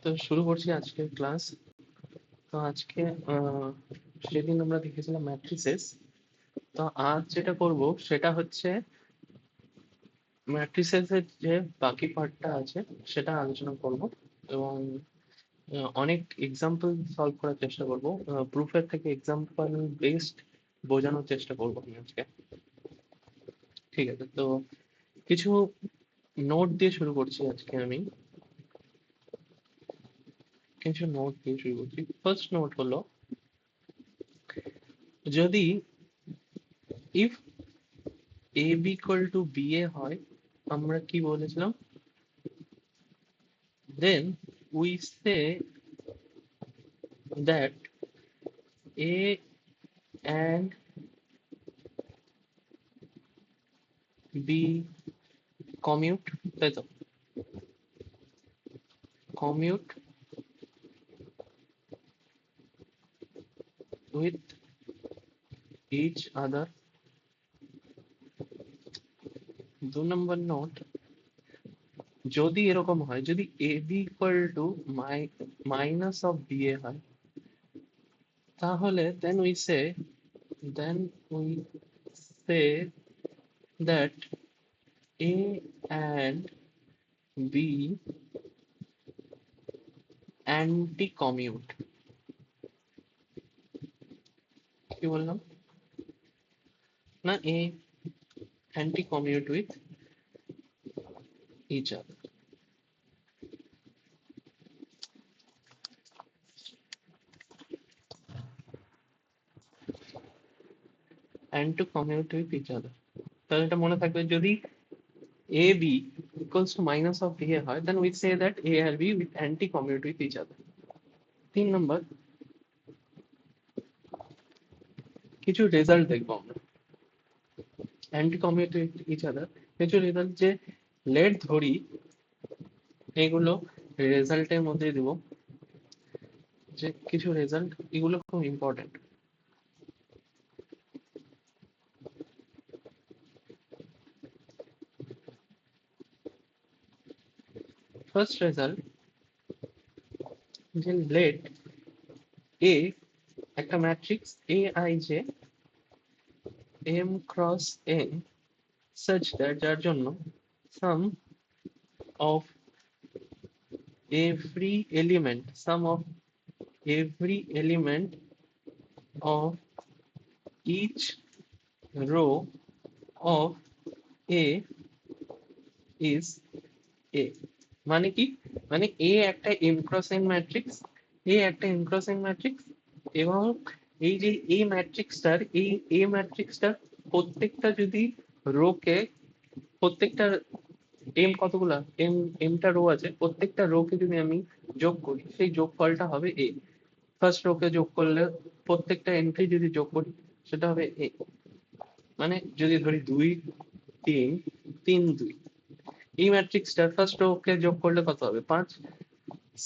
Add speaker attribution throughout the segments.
Speaker 1: তো শুরু করছি আজকের ক্লাস। তো আজকে সেদিন আমরা দেখেছিলাম ম্যাট্রিসেস। তো আজ যেটা করব সেটা হচ্ছে ম্যাট্রিসেস এর যে বাকি পার্টটা আছে সেটা আলোচনা করব, এবং অনেক এক্সাম্পল সলভ করার চেষ্টা করব। প্রুফের থেকে এক্সাম্পল বেসড বোঝানোর চেষ্টা করব আমি আজকে। ঠিক আছে, তো কিছু নোট দিয়ে শুরু করছি আজকে। আমি কিছু নোট দিয়ে শুরু করছি। ফার্স্ট নোট হলো, যদি if A B equal to B A হয়, আমরা কি বলেছিলাম? Then we say that A and B commute, তাই তো? Commute with each other. 2 number note, যদি এরকম হয়, যদি A B equal to minus of B A হয়, তাহলে then we say that A and B anti commute. কি বললাম? না, A anti commute with each other. and to commute with each other. তাহলে এটা মনে থাকবে, যদি a b equals to minus of b a হয়, then we say that a and b with anti commute with each other. 3 নম্বর, কিছু result দেখবো আমরা anti commute with each other. কিছু রেজাল্ট যে লেট ধরি, এগুলো রেজাল্টের মধ্যে দিব। যে কিছু রেজাল্ট, এগুলো খুব ইম্পর্টেন্ট। ফার্স্ট রেজাল্ট, যে লেট এ একটা matrix A I J M cross N such that, যার জন্য sum of every element of each row of A is A। মানে কি? মানে A একটা m cross n ম্যাট্রিক্স, এবং এই যে এই ম্যাট্রিক্সটার প্রত্যেকটা যদি রোকে, প্রত্যেকটা এম কতগুলা এমটা রো আছে, প্রত্যেকটা রোকে যদি আমি যোগ করি, সেই যোগফলটা হবে এ। ফার্স্ট রোকে যোগ করলে প্রত্যেকটা এন্ট্রি যদি যোগ করি সেটা হবে এ। মানে যদি ধরি 2 3 3 2, এই ম্যাট্রিক্সটার ফার্স্ট রোকে যোগ করলে কত হবে? 5।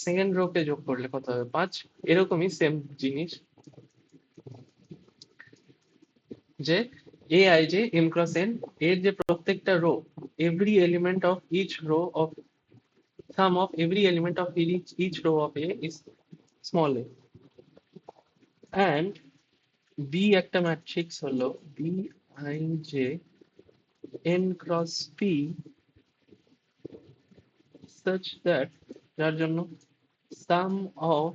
Speaker 1: সেকেন্ড রোকে যোগ করলে কত হবে? 5। এরকমই সেম জিনিস, যে এ আই যে এম ক্রস এন এর যে প্রত্যেকটা row, every element of each row of sum of every element of each row of A is small a, and B একটা ম্যাট্রিক্স হলো B I J n cross P such that, যার জন্য sum of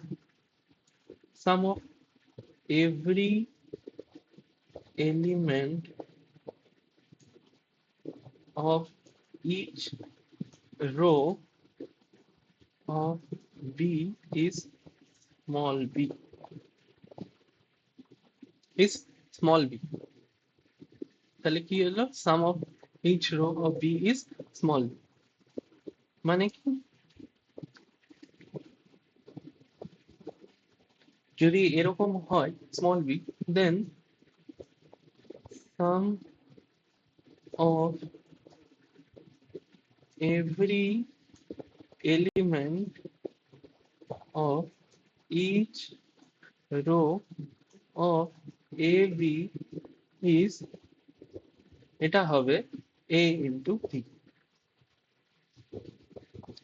Speaker 1: every element of each row of B is small b, তাহলে কি হলো? Sum of each row of B is small B. মানে কি? যদি এরকম হয় small B, then sum of every element of each row of A B is, এটা হবে এ ইন্টু বি।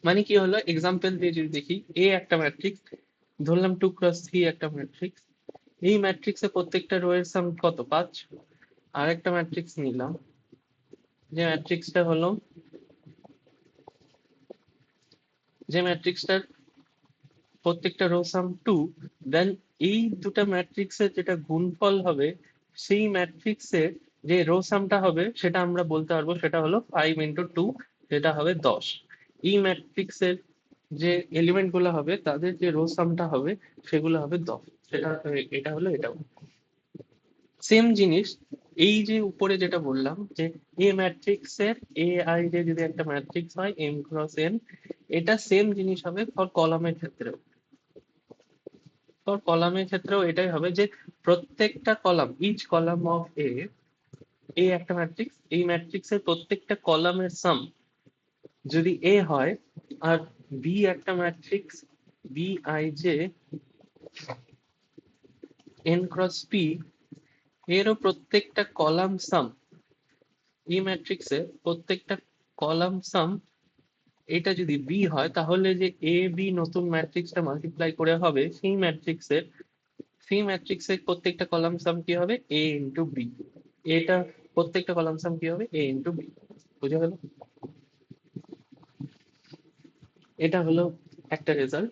Speaker 1: মানে কি হলো, এক্সাম্পল দিয়ে যদি দেখি, এ একটা ম্যাট্রিক্স, ধরলাম 2 x 3 একটা ম্যাট্রিক্স। এই ম্যাট্রিক্সে প্রত্যেকটা রো এর সাম কত, 5। আর একটা ম্যাট্রিক্স নিলাম, যে ম্যাট্রিক্সটা হলো, যে ম্যাট্রিক্সটার প্রত্যেকটা রো সাম 2, দেন এই দুটো ম্যাট্রিক্সের যেটা গুণফল হবে, সেই ম্যাট্রিক্সের যে রো সামটা হবে সেটা আমরা বলতে পারবো সেটা হলো 5 × 2, যেটা হবে 10। এই ম্যাট্রিক্সের যে এলিমেন্ট গুলো হবে তাদের যে রো সামটা হবে সেগুলো হবে 10। সেটা এটা হলো এটা। সেম জিনিস, এই যে উপরে যেটা বললাম যে এ ম্যাট্রিক্স এর এ আই যে যদি একটা ম্যাট্রিক্স হয় m×n, এটা সেম জিনিস হবে ফর কলামের ক্ষেত্রেও। ফর কলামের ক্ষেত্রেও এটাই হবে যে প্রত্যেকটা কলাম, ইচ কলাম অফ এ একটা ম্যাট্রিক্স, এই ম্যাট্রিক্স এর প্রত্যেকটা কলামের সাম যদি এ হয়, আর বি একটা matrix B I J n×p, এরও প্রত্যেকটা কলাম সাম, এই ম্যাট্রিক্সে প্রত্যেকটা কলাম সাম এটা যদি বি হয়, তাহলে যে এ বি নতুন ম্যাট্রিক্সটা মাল্টিপ্লাই করে হবে সেই ম্যাট্রিক্সের প্রত্যেকটা কলাম সাম কি হবে, এ ইন্টু বি। এটা প্রত্যেকটা কলাম সাম কি হবে, এ ইন্টু বি। বুঝা গেল? এটা হলো একটা রেজাল্ট,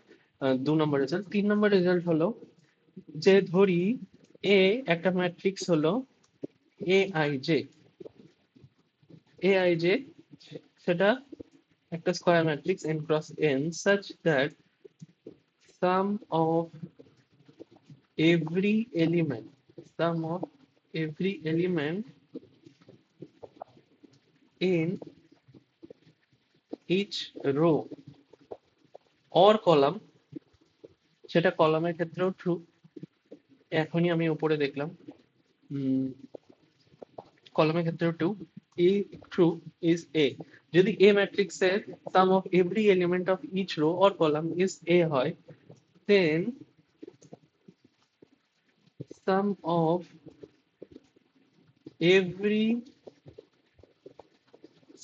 Speaker 1: 2 নম্বর রেজাল্ট। 3 নম্বর রেজাল্ট হলো যে ধরি এ একটা ম্যাট্রিক্স হলো A I J, A I J সেটা একটা square matrix n×n such that sum of every element sum of every element in each row or column, সেটা কলামের ক্ষেত্রেও ট্রু। এখনই আমি উপরে দেখলাম, কলামের ক্ষেত্রেও true, A true is A. যদি এ ম্যাট্রিক্সের sum of every element of each row or column is A হয়, then sum of every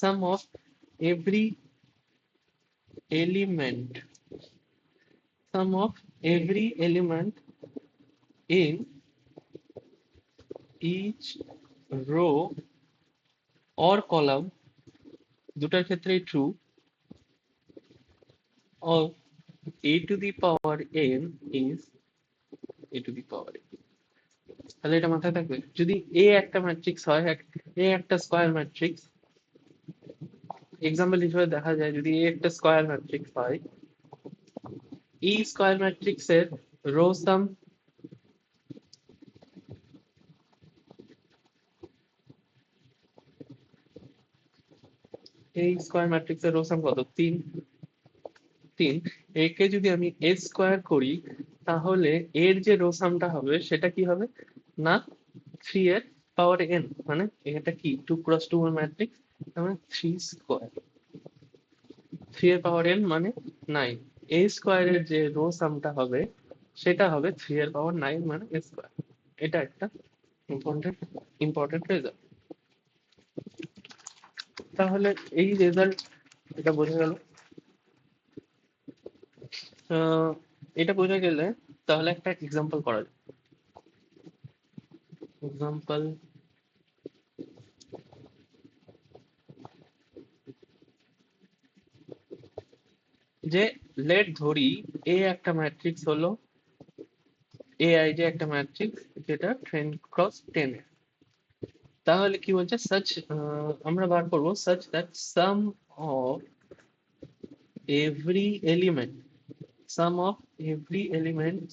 Speaker 1: sum of every element sum of every element in each row or column, দুটার ক্ষেত্রেই true, of a to the power n is a to the power n। তাহলে এটা মাথায় থাকবে, যদি এ একটা matrix হয়, এ একটা স্কয়ার ম্যাট্রিক্স, এক্সাম্পল হিসেবে দেখা যায় যদি এ একটা স্কয়ার ম্যাট্রিক্স হয়, এই স্কয়ার ম্যাট্রিক্সের রো সাম, এই স্কয়ার ম্যাট্রিক্সের রো সাম কত, 3। 3, একে যদি আমি এ স্কোয়ার করি, তাহলে এর যে রো সামটা হবে সেটা কি হবে না, 3 এর পাওয়ার n, মানে এটা কি 2×2 ম্যাট্রিক্স, মানে 3 স্কোয়ার, 3 এর পাওয়ার n মানে 9। এ স্কোয়ারের যে রো সামটা হবে সেটা হবে 3 এর পাওয়ার 9 মানে এ স্কোয়ার। এটা একটা ইম্পর্টেন্ট ইম্পর্টেন্ট রেজাল্ট। তাহলে এই রেজাল্ট, এটা বোঝা গেল। এটা বোঝা গেলে তাহলে একটা এক্সাম্পল করা যায়। এক্সাম্পল, যে লেট ধরি এ একটা ম্যাট্রিক্স হলো, এ আই যে একটা ম্যাট্রিক্স যেটা 10×10 এর। তাহলে কি বলছে, সাচ, আমরা বার করবো such that sum of every element sum of every element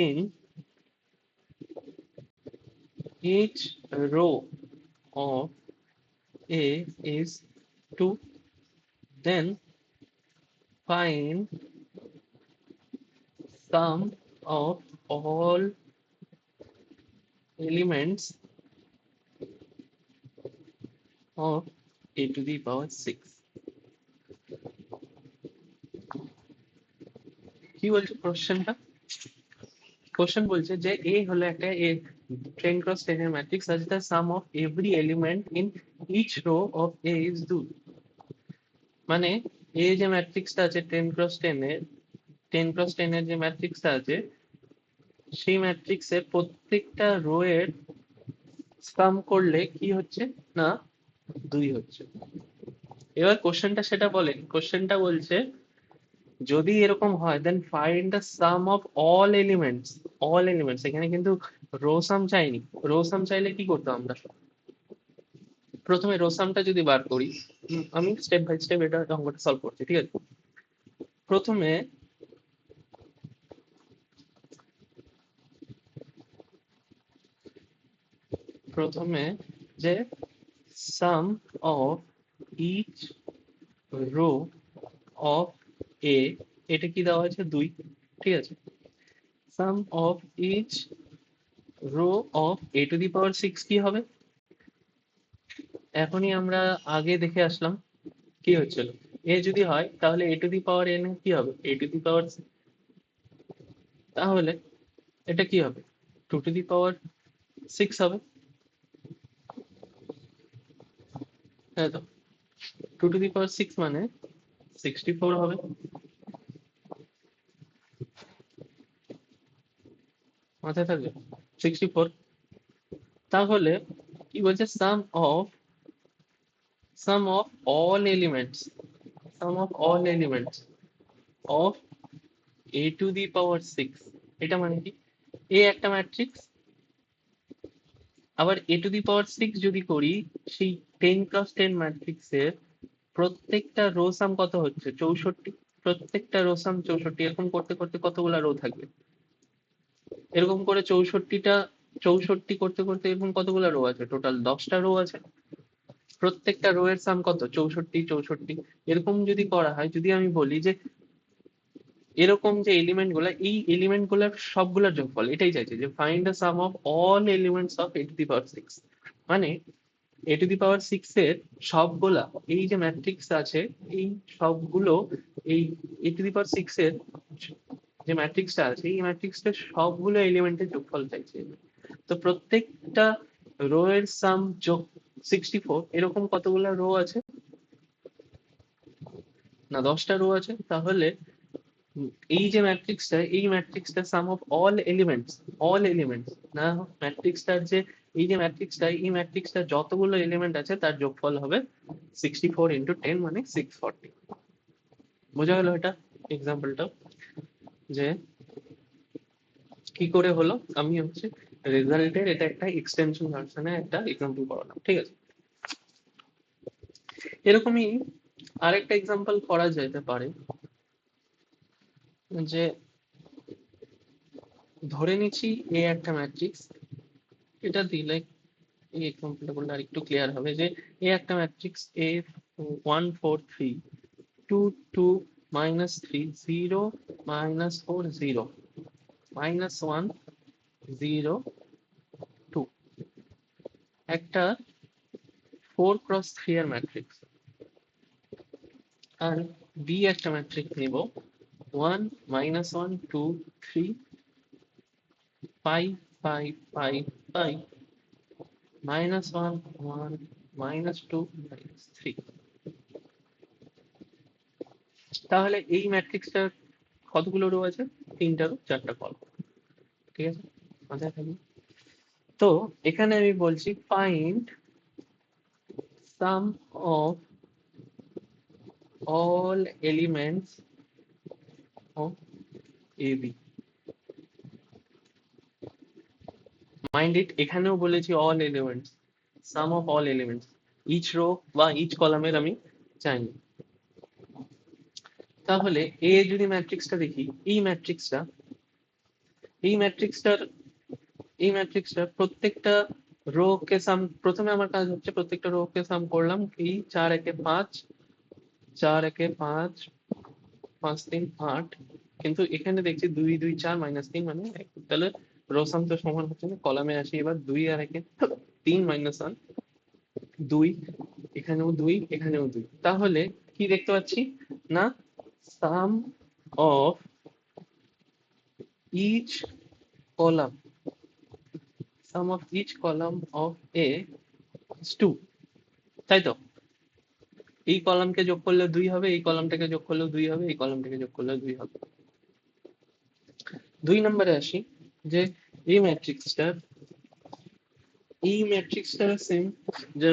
Speaker 1: in each row of A is 2, then find sum of all elements of a to the power 6। কি বলছে কোশ্চেনটা, কোশ্চেন বলছে যে এ হলো একটা 10×10 এর matrix such that sum of every element in each row of A is 2। মানে এই যে ম্যাট্রিক্সটা আছে 10 x 10 এর যে ম্যাট্রিক্সটা আছে, সেই ম্যাট্রিক্সের প্রত্যেকটা রো এর সাম করলে কি হচ্ছে না 2 হচ্ছে। এবার কোশ্চেনটা সেটা বলেন, কোশ্চেনটা বলছে যদি এরকম হয় then find the sum of all elements. এখানে কিন্তু রো সাম চাইনি। রো সাম চাইলে কি করতাম আমরা? প্রথমে রো সামটা যদি বার করি, আমি স্টেপ বাই স্টেপ এটা অঙ্কটা সলভ করছি, ঠিক আছে? প্রথমে প্রথমে যে sum of each row of A, এটা কি দেওয়া আছে 2, ঠিক আছে? Sum of each row of a⁶ কি হবে? এখনই আমরা আগে দেখে আসলাম কি হচ্ছিল। এ যদি হয় তাহলে a⁴n কি হবে? তাহলে এটা কি হবে? 2⁶ হবে, তাই তো? 2⁶ মানে 64 হবে। মাথায় থাকবে 64। তাহলে কি বলছে? Sum of all elements sum of all elements of a⁶ এটা মানে কি? এ একটা ম্যাট্রিক্স, আবার a⁶ যদি করি, সেই 10 × 10 ম্যাট্রিক্সের প্রত্যেকটা রো সাম কত হচ্ছে? 64। প্রত্যেকটা রো সাম 64। এরকম করতে করতে কতগুলা রো থাকবে? এরকম করে 64 করতে করতে এরকম কতগুলা রো আছে? টোটাল 10টা রো আছে। প্রত্যেকটা রো এর সাম কত? 64। এরকম যদি করা হয়, যদি আমি বলি যে এরকম যে এলিমেন্ট গুলা, এই এলিমেন্ট গুলার সবগুলোর যোগফল, এটাই চাইছে যে find the sum of all elements of a⁶, মানে a⁶ এর সবগুলা, এই যে ম্যাট্রিক্স আছে এই সবগুলো, এই a⁶ এর যে ম্যাট্রিক্সটা আছে এই ম্যাট্রিক্সটার সবগুলো এলিমেন্টের যোগফল চাইছে। তো প্রত্যেকটা রো এর সাম যোগ 64। এরকম কতগুলা রো আছে? না, 10টা রো আছে। তাহলে এই যে এই ম্যাট্রিক্সটা সাম অফ অল এলিমেন্টস না, ম্যাট্রিক্সটার যে এই যে ম্যাট্রিক্সটা, এই ম্যাট্রিক্সটার যতগুলো এলিমেন্ট আছে তার যোগফল হবে 64 × 10 মানে 640। বোঝা গেল এটা এক্সাম্পলটা, যে কি করে হলো? আমি হচ্ছে রেজাল্টের এটা একটা এক্সটেনশন ভার্সনে একটা এক্সাম্পল করালাম, ঠিক আছে? এরকমই আরেকটা এক্সাম্পল করা যেতে পারে, যে ধরে নিচ্ছি এ একটা ম্যাট্রিক্স। এটা দিলে এই এক্সাম্পলটা করলে আর একটু ক্লিয়ার হবে, যে এ একটা ম্যাট্রিক্স এ 1 4 3 2 2 -3 0 -4 0 -1 0 2, একটা 4 × 3 এর ম্যাট্রিক্স। আর বি একটা ম্যাট্রিক্স নিব 1 -1 2 3 5 5 5 5 -1 1 -2 -3। তাহলে এই ম্যাট্রিক্সটার কতগুলো রো আছে? 3টা রো 4টা কলাম, ঠিক আছে? মাথায় থাকবে। তো এখানে আমি বলছি find sum of all elements of A B. Mind it, এখানেও বলেছি all elements, sum of all elements, each row বা ইচ কলামের আমি চাইনি। তাহলে এ যদি ম্যাট্রিক্সটা দেখি, এই ম্যাট্রিক্সটার প্রত্যেকটা রো কে সাম, প্রথমে আমার কাজ হচ্ছে প্রত্যেকটা রো কে সাম করলাম। এই 4 একে 5, 4 একে 5, 5 3 8। কিন্তু এখানে দেখছি 2 2 4 -3 মানে 1। তাহলে রো সাম তো সমান হচ্ছে না। কলামে আসি এবার, 2 আর 1 3 -1 2, এখানেও 2 এখানেও 2। তাহলে কি দেখতে পাচ্ছি না, sum of each column of A is 2, তাই তো? এই কলামকে যোগ করলে 2 হবে, এই কলামটাকে যোগ করলেও 2 হবে, এই কলামটাকে যোগ করলেও 2 হবে। 2 নম্বরে আসি, যে এই ম্যাট্রিক্সটা সেম, যে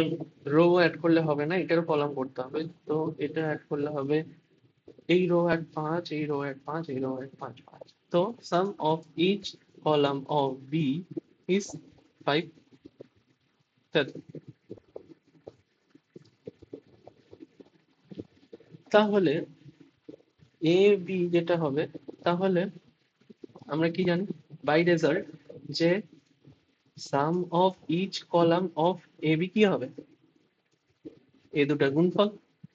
Speaker 1: রো অ্যাড করলে হবে না, এটারও কলাম করতে হবে। তো এটা অ্যাড করলে হবে এই রো অ্যাড 5, এই রো অ্যাড 5, এই রো অ্যাড 5 5। তো sum of each column of B is 5। তাহলে এ বি যেটা হবে, তাহলে আমরা কি জানি বাই রেজাল্ট, যে sum of each column of A B কি হবে, এ দুটার গুণফল।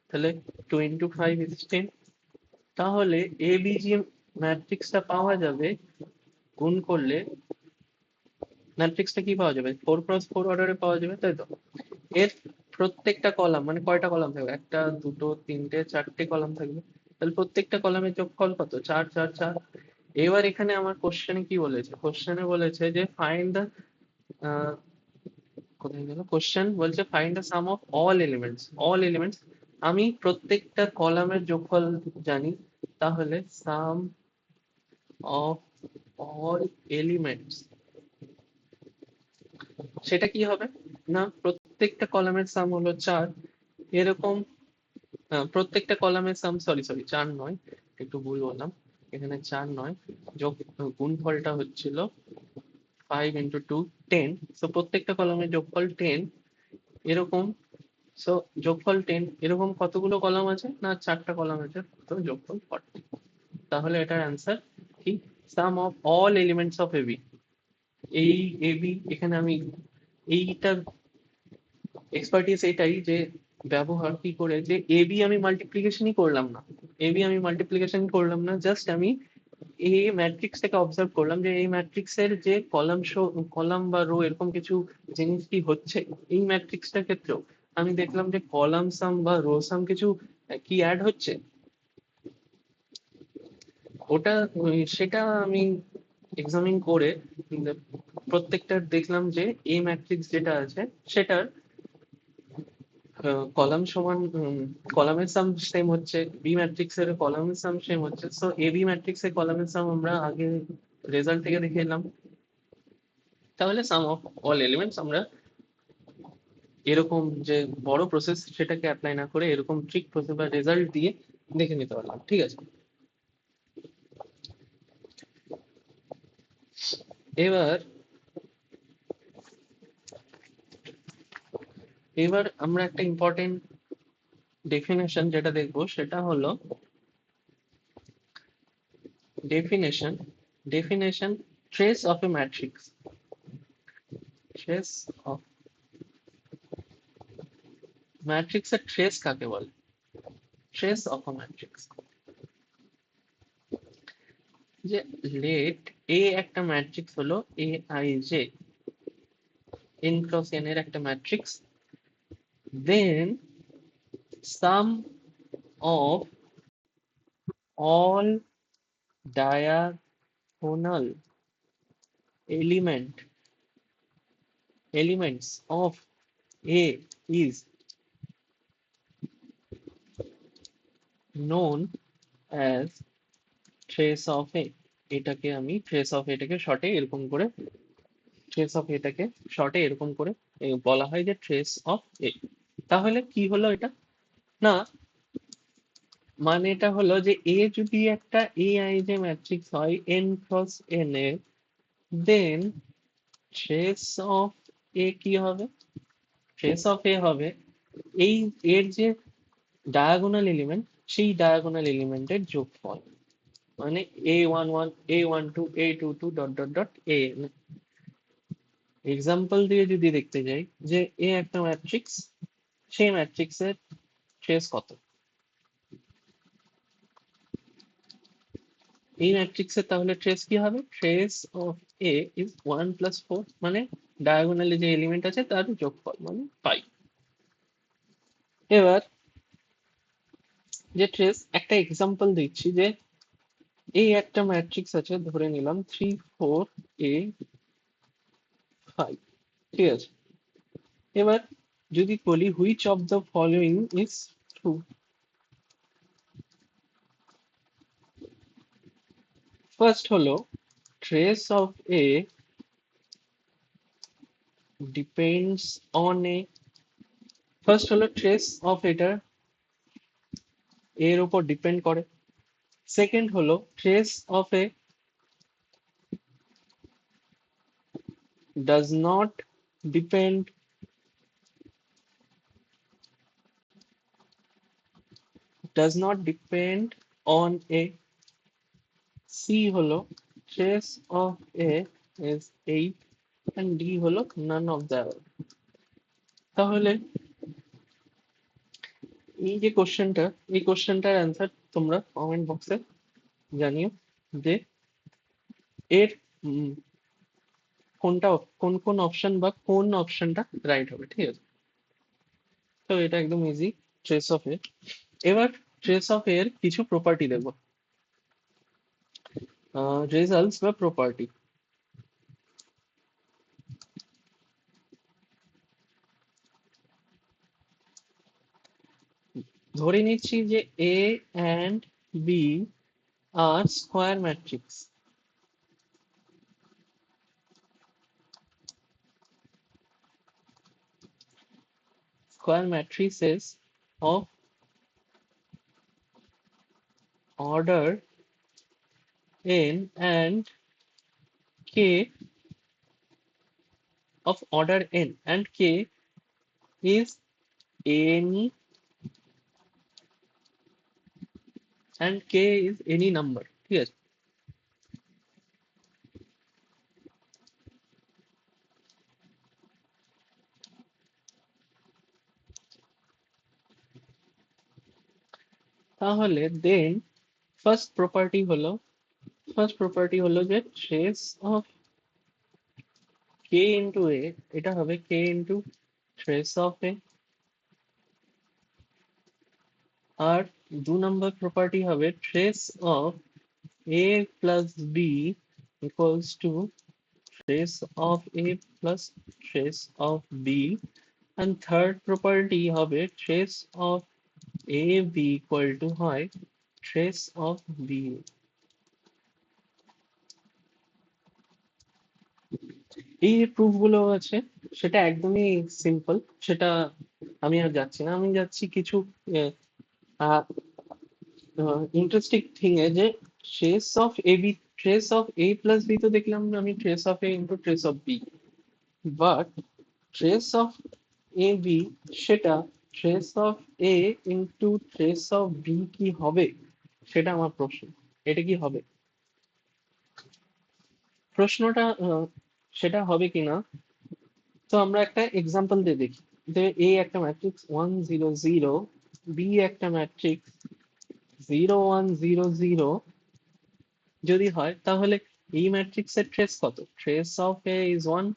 Speaker 1: তাহলে 2 into 5 is 10। তাহলে এ বি যে ম্যাট্রিক্সটা পাওয়া যাবে গুণ করলে, ম্যাট্রিক্সটা কি পাওয়া যাবে, 4x4 অর্ডারে পাওয়া যাবে, তাই তো? এর প্রত্যেকটা কলাম মানে কয়টা কলাম থাকবে, একটা দুটো তিনটে চারটে কলাম থাকবে। তাহলে প্রত্যেকটা কলামের যোগফল কত, 4 4 4। এবার এখানে আমার কোশ্চেনে কি বলেছে, কোশ্চেনে বলেছে যে ফাইন্ড দ্য, কোথায় গেল, কোশ্চেন বলছে find the sum of all elements. আমি প্রত্যেকটা কলামের যোগফল জানি, তাহলে সাম অফ অল এলিমেন্টস সেটা কি হবে, না প্রত্যেকটা কলামের সাম হলো 4, এরকম প্রত্যেকটা কলামের সাম, সরি সরি 4 নয়, একটু ভুল বললাম, এখানে 4 নয়, যোগ গুণফলটা হচ্ছিল 5 into 2 10। সো প্রত্যেকটা কলামের যোগফল 10 এরকম। সো যোগফল 10 এরকম কতগুলো কলাম আছে, না 4টা কলাম আছে, তো যোগফল 40। তাহলে এটার অ্যান্সার কি, sum of all elements of AB. এই এবি এখানে আমি এইটার এক্সপার্টিস এটাই যে ব্যবহার কি করে, যে এবি আমি মাল্টিপ্লিকেশনই করলাম না, জাস্ট আমি এই ম্যাট্রিক্সটাকে অবজার্ভ করলাম যে এই ম্যাট্রিক্সের যে কলাম বা রো এরকম কিছু জিনিস কি হচ্ছে এই ম্যাট্রিক্সটার ক্ষেত্রেও। আমি দেখলাম যে কলাম সাম বা রো সাম কিছু কি অ্যাড হচ্ছে, ওটা সেটা আমি এক্সামিন করে প্রত্যেকটা দেখলাম যে এই ম্যাট্রিক্স যেটা আছে সেটার কলাম সমান, কলামের সাম সেম হচ্ছে, বি ম্যাট্রিক্স এর কলামের সাম সেম হচ্ছে। সো এ বি ম্যাট্রিক্স এর কলামের সাম আমরা আগে রেজাল্ট থেকে দেখে এলাম। তাহলে সাম অফ অল এলিমেন্টস আমরা এরকম যে বড় প্রসেস সেটাকে অ্যাপ্লাই না করে এরকম ট্রিক প্রসেস বা রেজাল্ট দিয়ে দেখে নিতে পারলাম, ঠিক আছে? এবার এবার আমরা একটা ইম্পর্টেন্ট ডেফিনেশন যেটা দেখবো সেটা হলো definition trace of A matrix. Trace of ম্যাট্রিক্সের ট্রেস কাকে বলে, ট্রেস অফ আ ম্যাট্রিক্স, যে লেট এ একটা ম্যাট্রিক্স হলো A I J, n cross n এর একটা matrix, then sum of all diagonal elements of A is known as trace of A। এটাকে আমি ট্রেস অফ এটাকে শর্টে এরকম করে, ট্রেস অফ এটাকে শর্টে এরকম করে বলা হয় যে ট্রেস অফ এ। তাহলে কি হলো এটা, না মানে এটা হলো যে এ যদি একটা এ আই যে ম্যাট্রিক্স হয় n ক্রস n এর, দেন ট্রেস অফ এ কি হবে, ট্রেস অফ এ হবে এই এর যে ডায়াগোনাল এলিমেন্ট, সেই ডায়াগোনাল এলিমেন্টের যোগফল, মানে a11 a12 a22 dot dot dot a। Example দিয়ে যদি দেখতে যাই যে এ একটা ম্যাট্রিক্স, সেই ম্যাট্রিক্সের ট্রেস কত, এই ম্যাট্রিক্সের তাহলে ট্রেস কি হবে, trace of A is 1 plus 4, মানে ডায়াগোনালি যে এলিমেন্ট আছে তার যোগফল মানে 5। এবার যে ট্রেস একটা এক্সাম্পল দিচ্ছি, যে এই একটা ম্যাট্রিক্স আছে ধরে নিলাম 3 4 a 5, ঠিক আছে? এবার যদি বলি which of the following is true. First হলো trace of A depends on A. First হলো ট্রেস অফ এটা এর উপর ডিপেন্ড করে। সেকেন্ড হলো trace of A does not depend on A. C হলো trace of A is 8 and D হলো none of the above। তাহলে এই যে কোশ্চেনটা, এই কোশ্চেনটার অ্যান্সার তোমরা কমেন্ট বক্সে জানিও যে এর কোনটা, কোন কোন অপশন বা কোন অপশনটা রাইট হবে, ঠিক আছে? তো এটা একদম ইজি, ট্রেস অফ এ। এবার ট্রেস অফ এর কিছু প্রপার্টি দেবো, রেজাল্টস বা প্রপার্টি। ধরে নিচ্ছি যে A and B are square matrix. Square matrices of order n and k of order n and k is any and k is any number, ঠিক আছে? তাহলে দেন ফার্স্ট প্রপার্টি হলো যে trace of K into A, এটা হবে K into trace of A. আর 2 number property হবে trace of A plus B equals to trace of A plus trace of B, and third property হবে trace of A B equal to হয় trace of B। এই যে proof গুলো আছে সেটা একদমই সিম্পল, সেটা আমি আর যাচ্ছি না, আমি যাচ্ছি কিছু ইন্টারেস্টিং থিং এ, যে trace of A B, trace of A plus B তো দেখলাম আমি trace of A into trace of B, but trace of A B সেটা trace of A into trace of B কি হবে, সেটা আমার প্রশ্ন। এটা কি হবে প্রশ্নটা, সেটা হবে কিনা। তো আমরা একটা এক্সাম্পল দিয়ে দেখি, যে এ একটা ম্যাট্রিক্স 1 0 0, বি একটা ম্যাট্রিক্স 0 1 0 0 যদি হয়, তাহলে এই ম্যাট্রিক্সের ট্রেস কত? ট্রেস অফ এ ইজ 1,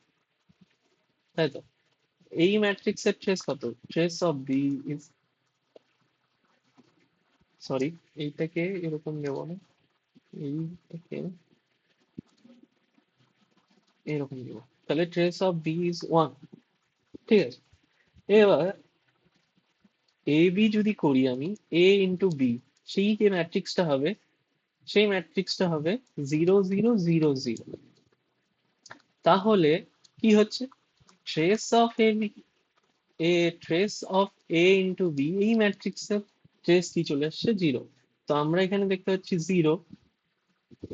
Speaker 1: তাই তো? এই ম্যাট্রিক্সের ট্রেস কত? Trace of B is, sorry এইটাকে এরকম নেবো না, এইটাকে এরকম দিব, তাহলে ট্রেস অফ বি ইজ 1, ঠিক আছে? এবার এ বি যদি করি আমি, এ ইন্টু বি, সেই যে ম্যাট্রিক্সটা হবে, সেই ম্যাট্রিক্সটা হবে 0 0 0 0। তাহলে কি হচ্ছে, trace of A B, A trace of A into B, এই ম্যাট্রিক্সের ট্রেস কি চলে আসছে 0। তো আমরা এখানে দেখতে পাচ্ছি 0,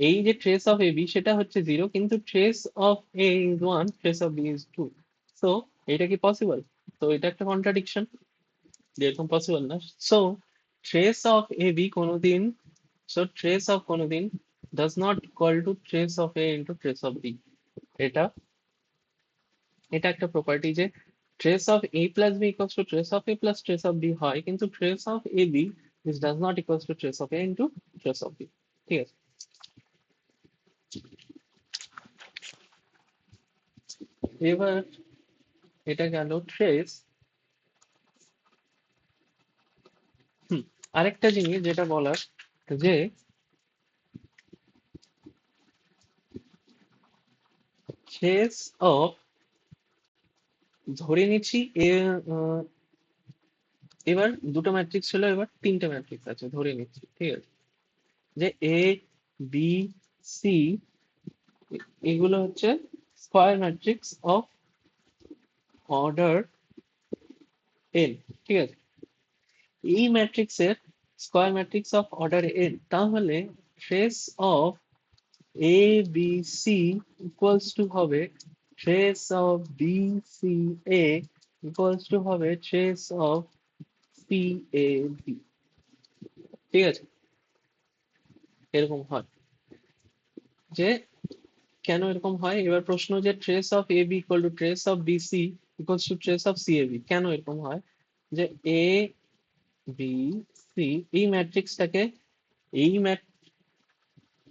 Speaker 1: এই যে ট্রেস অফ এ বি সেটা হচ্ছে 0, কিন্তু trace of A is 1, trace of B is 2। So এটা কি পসিবল? তো এটা একটা কন্ট্রাডিকশন, যেরকম পসিবল না। So trace of A B কোনোদিন, সো ট্রেস অফ কোনোদিন does not equal to trace of A into trace of B. এটা এটা একটা প্রপার্টি যে trace of A plus B equals to trace of A plus trace of B হয়, কিন্তু trace of A B this does not equals to trace of A into trace of B, ঠিক আছে? এবার এটা গেল trace. আরেকটা জিনিস যেটা বলার, যে ট্রেস অফ, ধরে নিচ্ছি এ এবার দুটো ম্যাট্রিক্স ছিল, এবার তিনটে ম্যাট্রিক্স আছে ধরে নিচ্ছি, ঠিক আছে, যে এ বি সি এগুলো হচ্ছে square matrix of order N, ঠিক আছে। এই ম্যাট্রিক্সের square matrix of order N, তাহলে trace of A B C equals to হবে trace of B C A equals to হবে trace of C A B, ঠিক আছে। এরকম হয় যে, কেন এরকম হয়, এবার প্রশ্ন যে trace of A B equal to trace of B C equals to trace of C A B, কেন এরকম হয়, যে এ বি সি এই ম্যাট্রিক্সটাকে, এই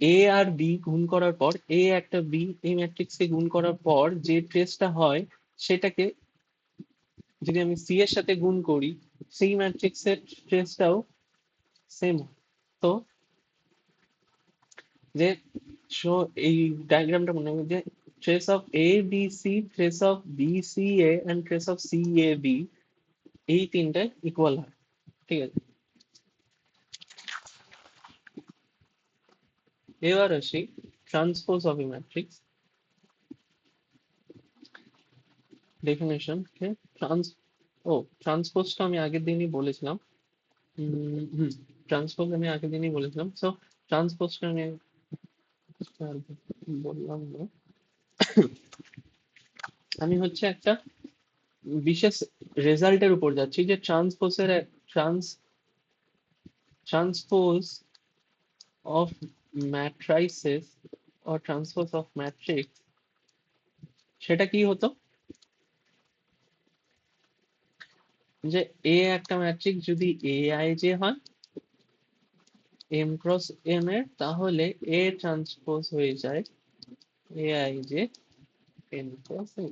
Speaker 1: এ আর বি গুণ করার পর, এ একটা বি এই ম্যাট্রিক্সকে গুণ করার পর যে ট্রেসটা হয়, সেটাকে যদি আমি সি এর সাথে গুণ করি, সেই ম্যাট্রিক্সের ট্রেসটাও সেম হয়। তো যে সো এই ডায়াগ্রামটা মনে হবে যে trace of A B C, trace of B C A and trace of C A B, এই তিনটে ইকুয়াল হয়, ঠিক আছে। এবার আসি transpose of A matrix definition কে। ট্রান্স ও ট্রান্সপোজটা আমি আগের দিনই বলেছিলাম। হুম, ট্রান্সপোজ আমি আগের দিনই বলেছিলাম। সো ট্রান্সপোজটা আমি আর বললাম না। আমি হচ্ছে একটা বিশেষ রেজাল্টের উপর যাচ্ছি, যে ট্রান্সপোজের transpose of matrices or transpose of matrix, সেটা কি হতো, যে এ একটা ম্যাট্রিক্স যদি এ আই জে হয় এম ক্রস এম এর, তাহলে এ ট্রান্সপোজ হয়ে যায় A I J M cross M.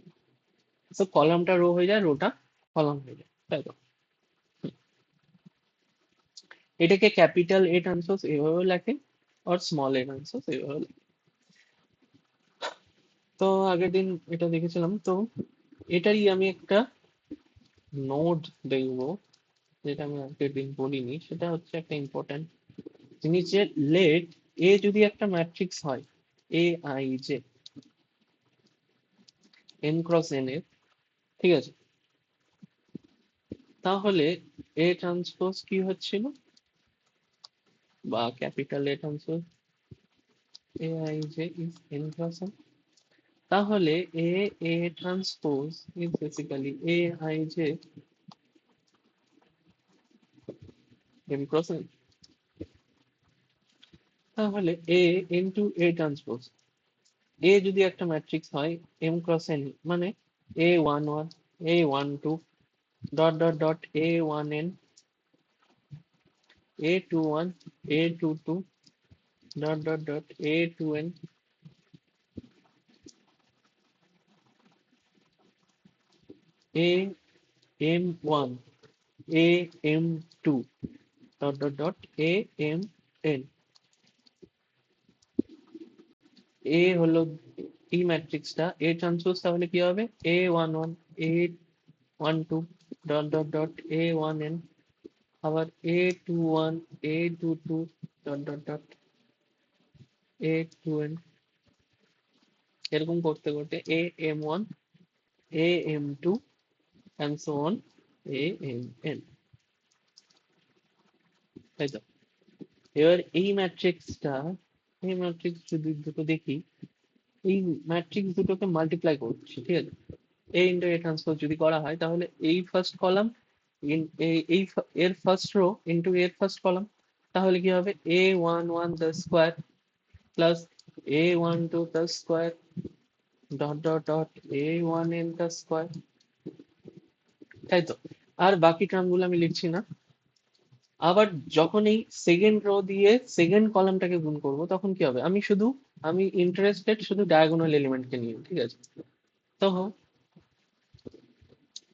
Speaker 1: তো কলামটা রো হয়ে যায়, রোটা কলাম হয়ে যায়, তাই তো। এটাকে ক্যাপিটাল এ ট্রান্সপোজ এভাবে লেখে, আর স্মল এ ট্রান্সপোজ এভাবে লেখে। তো আগের দিন এটা দেখেছিলাম, তো এটারই আমি একটা নোড দেখবো, যেটা আমি আগের দিন বলিনি, সেটা হচ্ছে একটা ইম্পর্টেন্ট জিনিস, যে লেট এ যদি একটা ম্যাট্রিক্স হয় A I J N cross N এর, ঠিক আছে, তাহলে এ ট্রান্সপোজ কি হচ্ছিল, বা capital A transpose A I J is N cross N, তাহলে A transpose is basically A I J N cross N. তাহলে এ ইনটু এ ট্রান্সপোজ, এ যদি একটা ম্যাট্রিক্স হয় এম ক্রস এন, মানে A one one, A one two, dot dot dot A one N, A two one, A two two, dot dot dot A two N, A M one, A M two, dot dot dot A M N. A হলো এই ম্যাট্রিক্সটা, A transpose তাহলে কি হবে, A one one, A one two, dot dot dot A one N, আবার A two one, A two two, dot dot dot A two N, এরকম করতে করতে A M one, A M two, and so on A M N, তাই তো। এবার এই ম্যাট্রিক্সটা, এই matrix যদি দুটো দেখি, এই ম্যাট্রিক্স দুটোকে মাল্টিপ্লাই করছি, ঠিক আছে। এ ইন্টু এ ট্রান্সপোজ যদি করা হয়, তাহলে এই ফার্স্ট কলাম এই এর ফার্স্ট রো ইন্টু এর ফার্স্ট কলাম, তাহলে কি হবে, A one one the square plus A one two the square, dot dot dot A one N the square, তাই তো। আর বাকি টার্মগুলো আমি লিখছি না। আবার যখন এই সেকেন্ড রো দিয়ে সেকেন্ড কলামটাকে গুণ করব, তখন কি হবে, আমি ইন্টারেস্টেড শুধু ডায়াগোনাল এলিমেন্টকে নিয়ে, ঠিক আছে। তো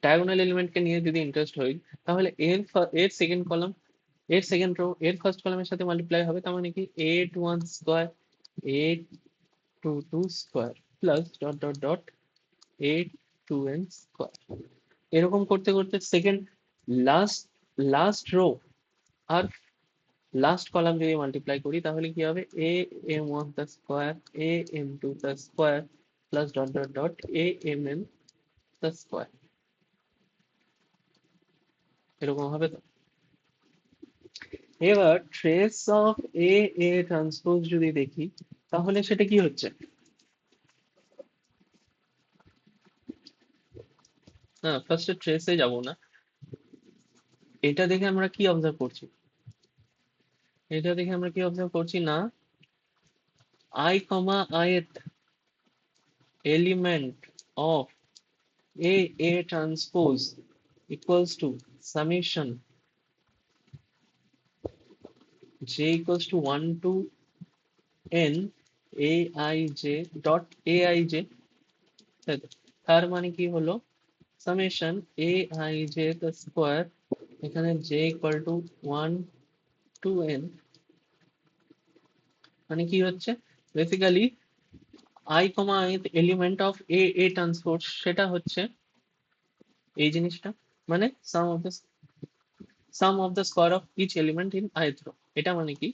Speaker 1: ডায়াগোনাল এলিমেন্টকে নিয়ে যদি ইন্টারেস্ট হই, তাহলে এর সেকেন্ড কলাম, এর সেকেন্ড রো এর ফার্স্ট কলামের সাথে মাল্টিপ্লাই হবে, তার মানে কি A two one square, A two two square, plus dot dot dot A two N square. এরকম করতে করতে সেকেন্ড লাস্ট লাস্ট রো আর লাস্ট কলাম যদি মাল্টিপ্লাই করি তাহলে কি হবে, A M one the square, A M two the square plus dot dot dot A M N the square. এরকম হবে তো। এবার trace of A A transpose যদি দেখি তাহলে সেটা কি হচ্ছে, না ফার্স্টে ট্রেসে যাব না, এটা দেখে আমরা কি অবজার্ভ করছি, এটা দেখে আমরা কি অবজার্ভ করছি না, I comma ith element of A transpose equals to summation j equals to 1 to n aij dot aij, তাই তো? তার মানে কি হলো, summation aij the square, এখানে j equal to 1 to n, মানে কি হচ্ছে basically I comma ith element of a transpose সেটা হচ্ছে এই জিনিসটা, মানে sum of the square of each element in ith row, এটা মানে কি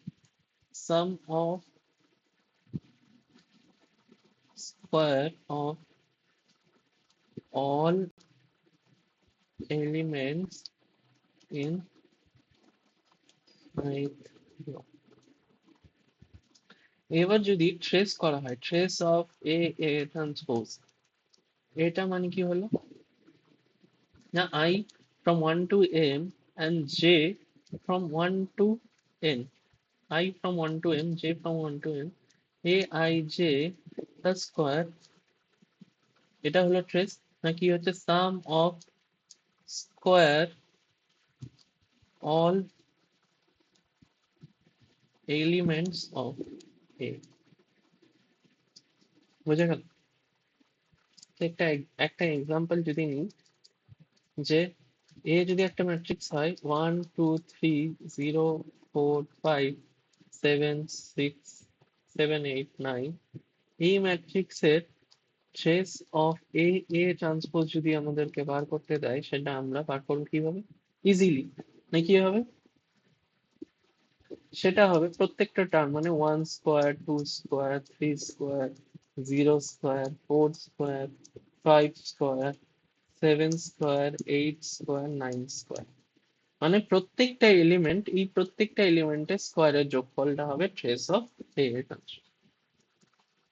Speaker 1: sum of square of all elements in ith row। এবার যদি ট্রেস করা হয়, trace of A A transpose, এটা মানে কি হলো না, I from 1 to m and j from 1 to n, I from 1 to m, j from 1 to n, a I j the square, এটা হলো ট্রেস, নাকি হচ্ছে sum of square all elements of a, বুঝে গেল? একটা একটা এক্সাম্পল যদি নিই, যে এ যদি একটা ম্যাট্রিক্স হয় 1 2 3 0 4 5 7 6 7 8 9, এই ম্যাট্রিক্সের trace of A A transpose যদি আমাদেরকে বার করতে দেয়, সেটা আমরা বার করবো কিভাবে, ইজিলি, না কি হবে, সেটা হবে প্রত্যেকটা টার্ম মানে 1 square, 2 square, 3 square, 0 square, 4 square, 5 square, 7 square, 8 square, 9 square, মানে প্রত্যেকটা এলিমেন্ট, এই প্রত্যেকটা এলিমেন্টের স্কোয়ারের যোগফলটা হবে ট্রেস অফ এ এর ট্রান্সপোজ।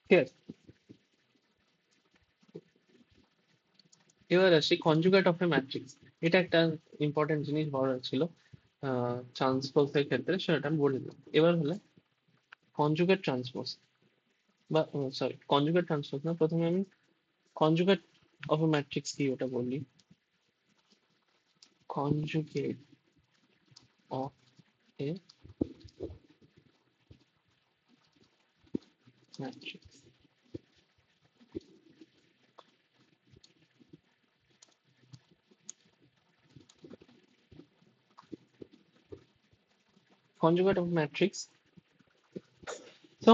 Speaker 1: ঠিক আছে, এবার আসি কনজুগেট অফ এ ম্যাট্রিক্স। এটা একটা ইম্পর্টেন্ট জিনিস বলার ছিল ট্রান্সপোজ এর ক্ষেত্রে, সেটা আমি বলে দিলাম। এবার হলে কনজুগেট ট্রান্সপোজ, বা সরি কনজুগেট ট্রান্সপোজ না, প্রথমে আমি কনজুগেট অফ এ ম্যাট্রিক্স কি ওটা বলি। Conjugate of A matrix, conjugate of matrix, তো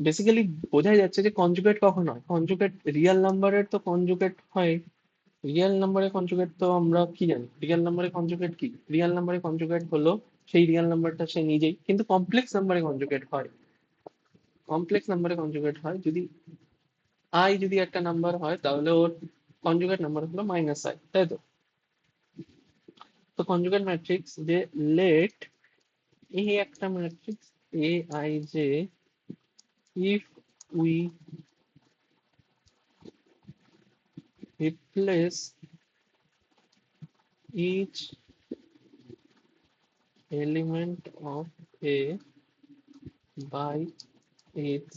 Speaker 1: বেসিক্যালি বোঝাই যাচ্ছে যে কনজুগেট কখন হয়, কনজুগেট রিয়েল নাম্বারের তো কনজুগেট হয়, রিয়েল নাম্বারের কনজুগেট তো আমরা কি জানি, রিয়েল নাম্বারের কনজুগেট কি, রিয়েল নাম্বারের কনজুগেট হলো সেই রিয়েল নাম্বারটা সে নিজেই, কিন্তু কমপ্লেক্স নাম্বারে কনজুগেট হয়, কমপ্লেক্স নাম্বারে কনজুগেট হয় যদি আই যদি একটা নাম্বার হয় তাহলে ওর কনজুগেট নাম্বার হলো মাইনাস আই, তাই তো? তো কনজুগেট ম্যাট্রিক্স যে লেট এই একটা matrix A I J, if we replace each element of A by its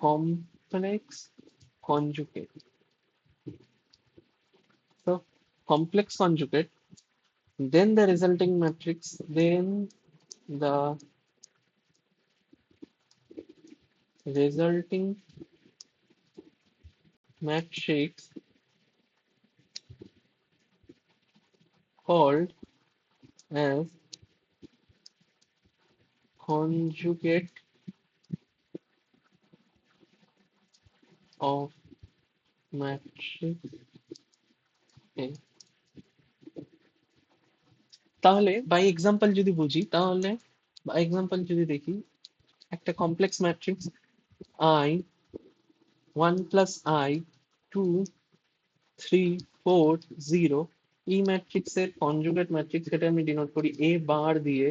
Speaker 1: complex conjugate. So complex conjugate, then the resulting matrix, then the resulting matrix called as conjugate of matrix A. তাহলে by example যদি বুঝি, তাহলে by example যদি দেখি, একটা complex matrix I 1 plus I 2 3 4 0, এই ম্যাট্রিক্সের conjugate matrix, সেটা আমি ডিনোট করি এ বার দিয়ে,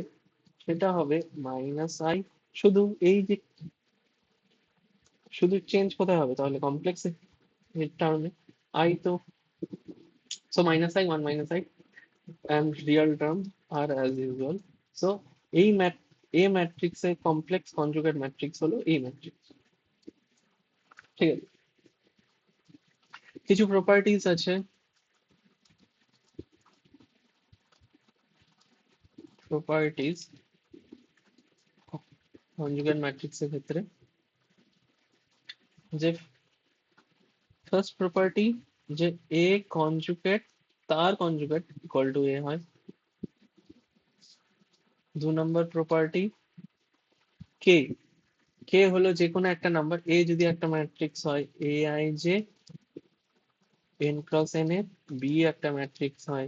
Speaker 1: সেটা হবে মাইনাস আই। শুধু এই যে শুধু চেঞ্জ কোথায় হবে তাহলে, কমপ্লেক্স টার্মে আই তো, so minus I 1 minus I and real term are as usual. So এই এ ম্যাট্রিক্সের কমপ্লেক্স কনজুগেট ম্যাট্রিক্স হলো এই ম্যাট্রিক্স। ঠিক আছে, কিছু প্রপার্টিজ আছে, প্রপার্টিজ কনজুগেট ম্যাট্রিক্সের ক্ষেত্রে, যে ফার্স্ট প্রপার্টি যে এ কনজুগেট তার কনজুগেট ইকুয়াল টু এ হয়। 2 নম্বর প্রপার্টি কে, কে হলো যে কোনো একটা নাম্বার, এ যদি একটা ম্যাট্রিক্স হয় A I J N cross N এ, বি একটা ম্যাট্রিক্স হয়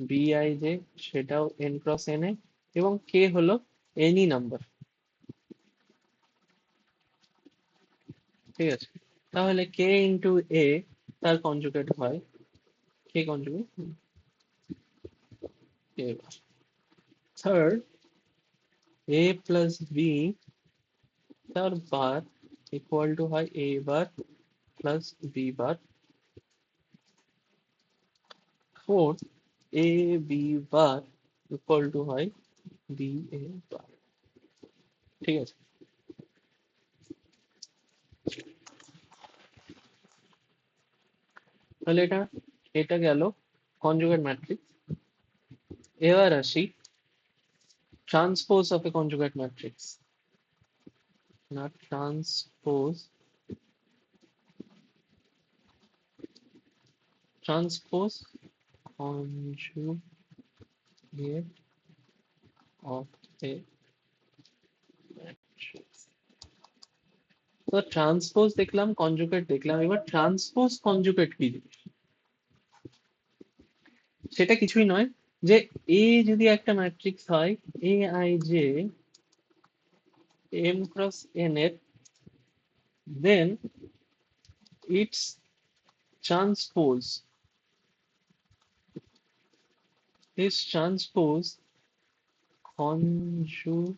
Speaker 1: বি আই জে, সেটাও এন ক্রস এন এ, এবং কে হলো এনি নাম্বার। ঠিক আছে, তাহলে কে ইন্টু এ তার কনজুগেট হয় K conjugate A bar. Third, A plus B তার বার ইকুয়াল টু হয় A bar plus B bar. Fourth, A B bar equal to হয় বি এ বার। ঠিক আছে, তাহলে এটা এটা গেল কনজুগেট ম্যাট্রিক্স। এবার আসি transpose of a conjugate matrix, না transpose, transpose conjugate of a matrix। তো ট্রান্সপোজ দেখলাম, কনজুগেট দেখলাম, এবার ট্রান্সপোজ কনজুগেট কি জিনিস? সেটা কিছুই নয়, যে এ যদি একটা ম্যাট্রিক্স হয় A I J M cross N এর, then its transpose is transpose conjugate,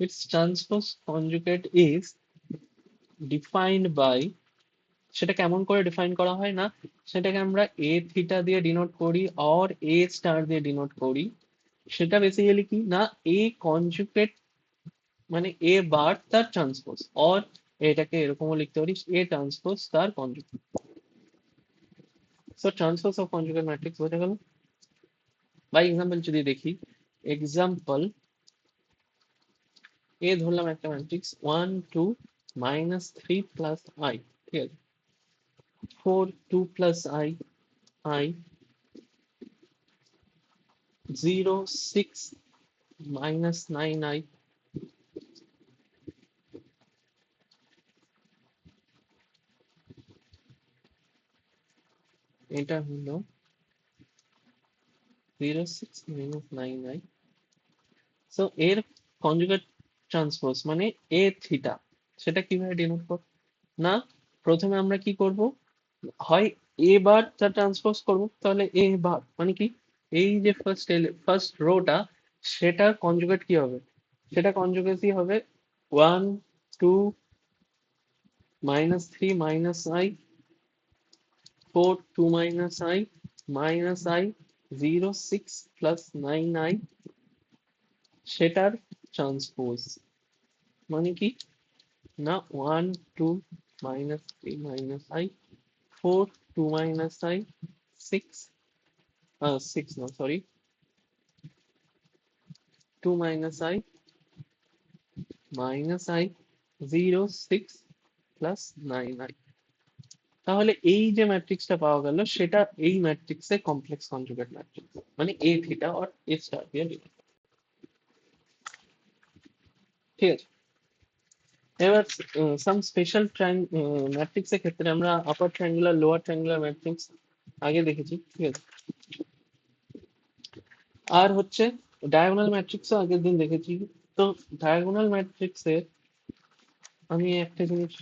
Speaker 1: its transpose conjugate is defined by, সেটা কেমন করে ডিফাইন করা হয় না, সেটাকে আমরা এ থিটা দিয়ে ডিনোট করি অর এ স্টার দিয়ে ডিনোট করি। সেটা বেসিক্যালি কি না, এ কনজুগেট মানে এ বার তার ট্রান্সপোজ, অর এটাকে এরকমও লিখতে পারি এ ট্রান্সপোজ তার conjugate. So transpose of conjugate matrix বোঝা গেল। বাই এক্সাম্পল যদি দেখি, এক্সাম্পল এ ধরলাম একটা ম্যাট্রিক্স 1 2 মাইনাস 3 প্লাস আই, ঠিক আছে, 4 2 plus I I 0 6 minus 9 I, এটা হলো 0 6 মাইনাস 9 আই। সো এর কনজুগেট ট্রান্সপোজ মানে এ থিটা, সেটা কিভাবে ডিনোট করব না, প্রথমে আমরা কি করব, হয় এ বার যা ট্রান্সপোজ করব, তাহলে এ বার মানে কি, এই যে ফার্স্ট রোটা, সেটা কনজুগেট কি হবে, সেটা কনজুগেসি হবে 1 2 minus 3 minus I 4 2 minus I minus I 0 6 plus 9 I, সেটার ট্রান্সপোজ মানে কি না 1 2 minus 3 minus I 4 2 minus I 6 6 no sorry 2 minus I minus I 0 6 plus 9i। তাহলে এই যে ম্যাট্রিক্সটা পাওয়া গেল, সেটা এই ম্যাট্রিক্সের কমপ্লেক্স কনজুগেট ম্যাট্রিক্স, মানে A theta or A star দিয়ে লিখি। ঠিক আছে, এবার সাম স্পেশাল ম্যাট্রিক্সের ক্ষেত্রে আমরা আপার ট্রায়াঙ্গুলার লোয়ার ট্রায়াঙ্গুলার ম্যাট্রিক্স আগে দেখেছি। ঠিক আছে, আর হচ্ছে ডায়াগোনাল ম্যাট্রিক্সও আগের দিন দেখেছি। তো ডায়াগোনাল ম্যাট্রিক্সে আমি একটা জিনিস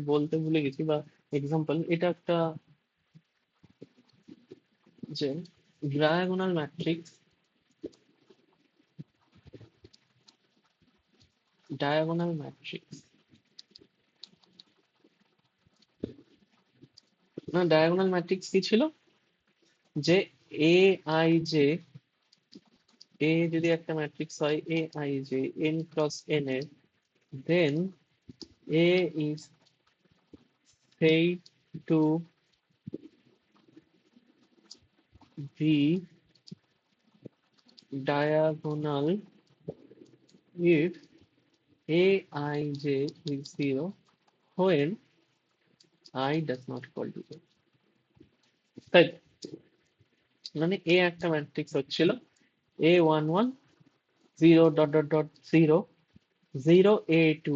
Speaker 1: বলতে ভুলে গেছি, বা এক্সাম্পল, এটা একটা, যে ডায়াগোনাল ম্যাট্রিক্স, ডায়াগোনাল ম্যাট্রিক্স না, ডায়াগোনাল ম্যাট্রিক্স কি ছিল, যে এ আই জে, এ যদি একটা ম্যাট্রিক্স হয় A I J n cross n এর, দেন এ is said to be diagonal if aij is 0 when I does not equal to 0. তাই মানে এ একটা ম্যাট্রিক্স হচ্ছিল a11 0 a22 0 0 a2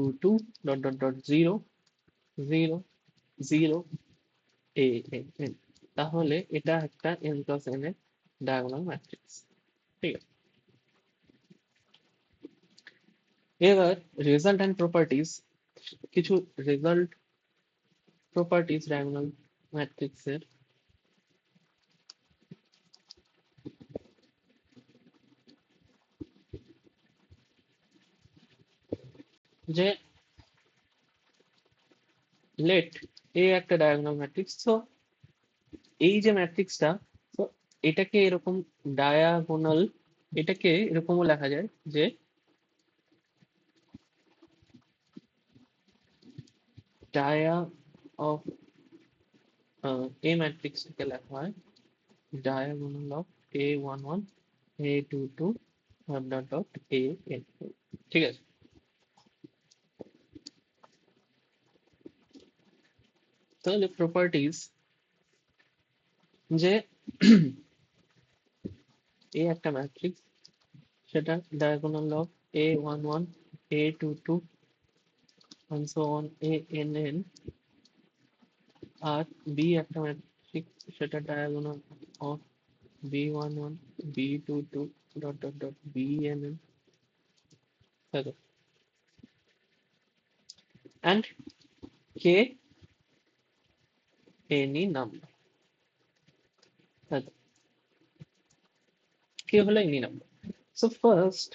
Speaker 1: 0 0 a n n, তাহলে এটা একটা n ক্রস n এর ডায়াগোনাল ম্যাট্রিক্স। ঠিক আছে, এবার রেজাল্ট অ্যান্ড প্রপার্টিজ, কিছু রেজাল্ট প্রপার্টিজ ডায়াগোনাল ম্যাট্রিক্সের, যে লেট এ একটা ডায়াগোনাল ম্যাট্রিক্স। তো এই যে ম্যাট্রিক্সটা, তো এটাকে এরকম ডায়াগোনাল, এটাকে এরকমও লেখা যায় যে ডায়া অফ এ ম্যাট্রিক্সটাকে লেখা হয় diagonal of a11 a22 dot dot dot an। ঠিক আছে, তাহলে প্রপার্টিজ, যে এ একটা ম্যাট্রিক্স, সেটা diagonal of a11 a22 and so on ann, আর বি একটা ম্যাট্রিক্স, সেটা diagonal of b11 b22 dot dot dot bnn, and k any number, k হলো any number। সো ফার্স্ট,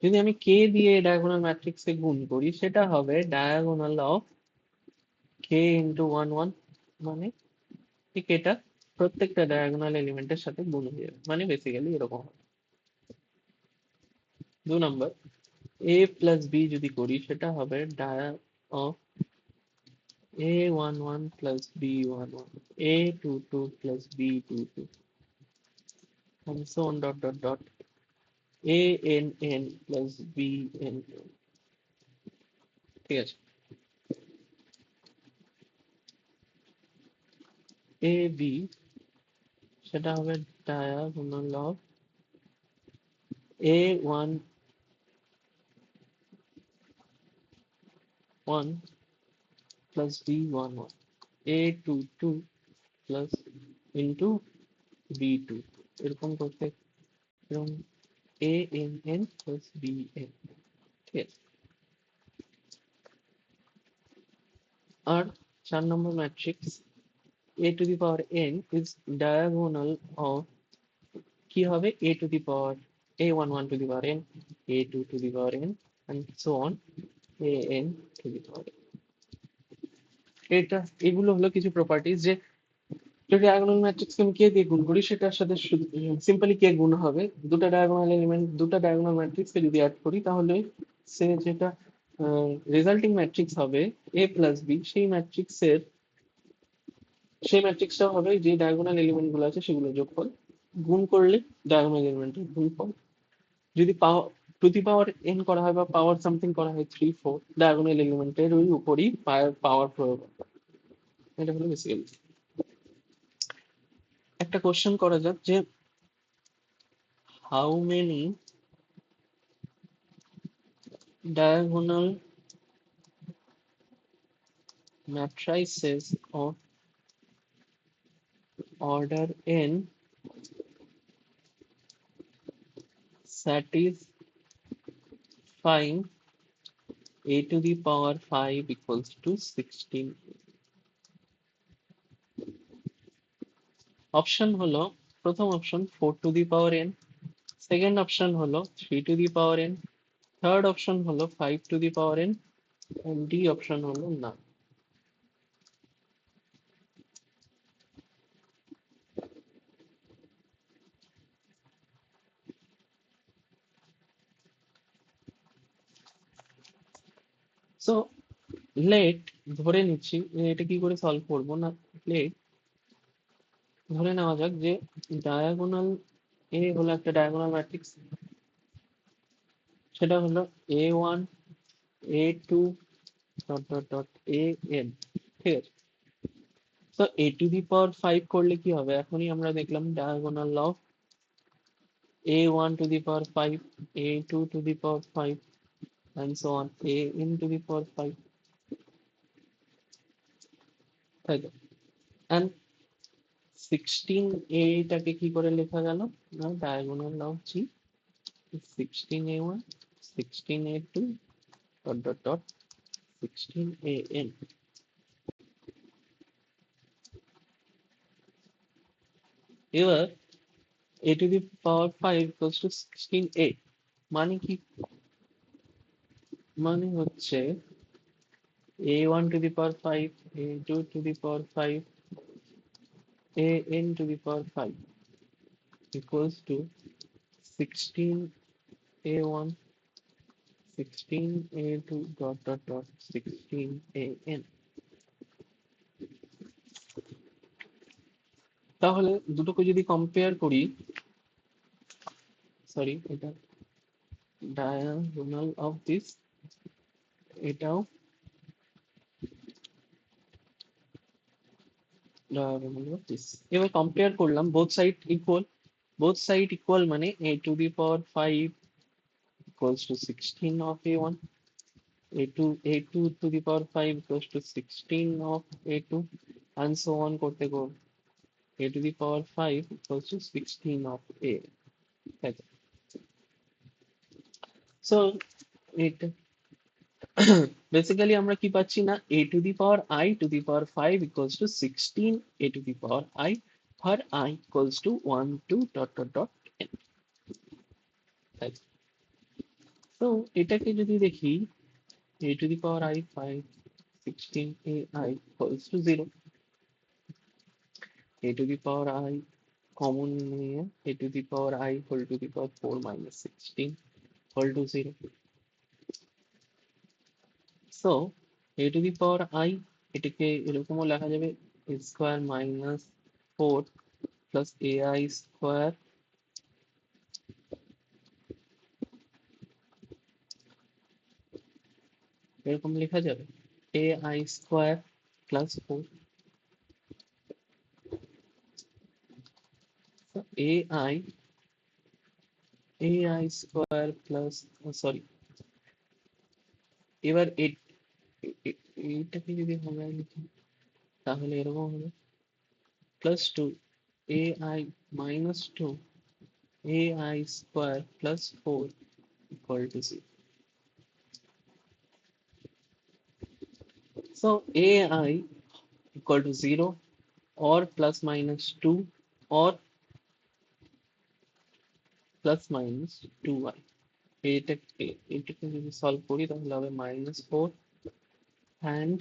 Speaker 1: যদি আমি কে দিয়ে ডায়াগোনাল ম্যাট্রিক্সে গুণ করি, সেটা হবে diagonal of K into one one, মানে ঠিক এটা প্রত্যেকটা ডায়াগোনাল এলিমেন্টের সাথে গুণ হয়ে যাবে, মানে বেসিক্যালি এরকম হবে। 2 নম্বর, এ প্লাস বি যদি করি, সেটা হবে dia of a11 plus b11 a22 plus b22 and so on dot dot dot ann plus bnn। ঠিক আছে, এ বি, সেটা হবে diagonal of a11 plus b11 a22 plus into b22, এরকম করতে, এরকম ann plus bn। ঠিক আছে, আর 4 নম্বর matrix a to the power n is diagonal of, কি হবে, a to the power a11 to the power n a2 to the power n and so on an to the power n। এটা, এগুলো হলো কিছু properties, যে যদি diagonal matrix আমি কে দিয়ে গুণ করি, সেটার সাথে সিম্পলি কে গুণ হবে, দুটো ডায়াগোনাল এলিমেন্ট, দুটো ডায়াগোনাল ম্যাট্রিক্সকে যদি অ্যাড করি, তাহলে সে যেটা রেজাল্টিং ম্যাট্রিক্স হবে এ প্লাস বি, সেই ম্যাট্রিক্সটা হবে যে ডায়াগোনাল এলিমেন্ট গুলো আছে সেগুলো যোগফল, গুণ করলে ডায়াগোনাল এলিমেন্টের গুণফল। যদি পাওয়ার টু দি পাওয়ার এন করা হয় বা পাওয়ার সামথিং করা হয় 3 4, ডায়াগোনাল এলিমেন্টের ওই উপরই পাওয়ার প্রয়োগ হবে। এটা হলো বেসিক্যালি। একটা কোশ্চেন করা যাক, যে how many diagonal matrices of order n satisfying a to the power 5 equals to 16. Option হলো, প্রথম option 4 two the power n, second option হলো 3 two the power n, third option হলো 5 two the power n, and D option হলো না। So late ধরে নিচ্ছি, এটা কি করে সলভ করবো না, লেট ধরে নেওয়া যাক যে ডায়াগোনাল এ হলো একটা ডায়াগোনাল ম্যাট্রিক্স, সেটা হলো a1 a2 dot dot dot an, ঠিক আছে। তো a টু দি পাওয়ার 5 করলে কি হবে, এখনই আমরা দেখলাম diagonal of a1 to the power 5, a2 to the power 5, and so on, an to the power 5, তাই তো। and 16a টাকে কি করে লেখা গেল না, diagonal of g 16a1 16a2 dot dot dot 16an। এবার a to the power 5 equals to 16a, মানে কি, মানে হচ্ছে a1 to the power 5, a2 to the power 5, an to the power 5 equals to 16a1 16a2 dot dot dot 16an। তাহলে দুটোকে যদি compare করি, sorry এটা ডায়াগোনাল অফ দিস, এটাও ডায়াগোনাল অফ দিস, এবার কম্পেয়ার করলাম, both side equal, both side equal মানে a to the power 5 equals to 16 of a1, a2 to the power 5 equals to 16 of a2, and so on করতে go a to the power 5 equals to 16 of a, তাই তো। So এটা basically আমরা কি পাচ্ছি না, a to the power I to the power 5 equals to 16 a to the power I for I equals to 1 2 dot dot dot n, তাই তো। তো এটাকে যদি দেখি a to the power I 5 16 a I equals to 0, a to the power I common নিয়ে a to the power I whole to the power 4 minus 16 whole to 0, so a to the power I এটাকে এরকমও লেখা যাবে a square minus 4 plus ai square এরকম লেখা যাবে ai square plus 4, so ai square plus sorry, এবার এইটাকে যদি আমরা লিখি তাহলে এরকম হবে plus 2 ai minus 2 ai square plus 4 equal to 0, so ai equal to 0 or plus minus 2 or plus minus 2i, এটাকে যদি সলভ করি তাহলে হবে minus 4 and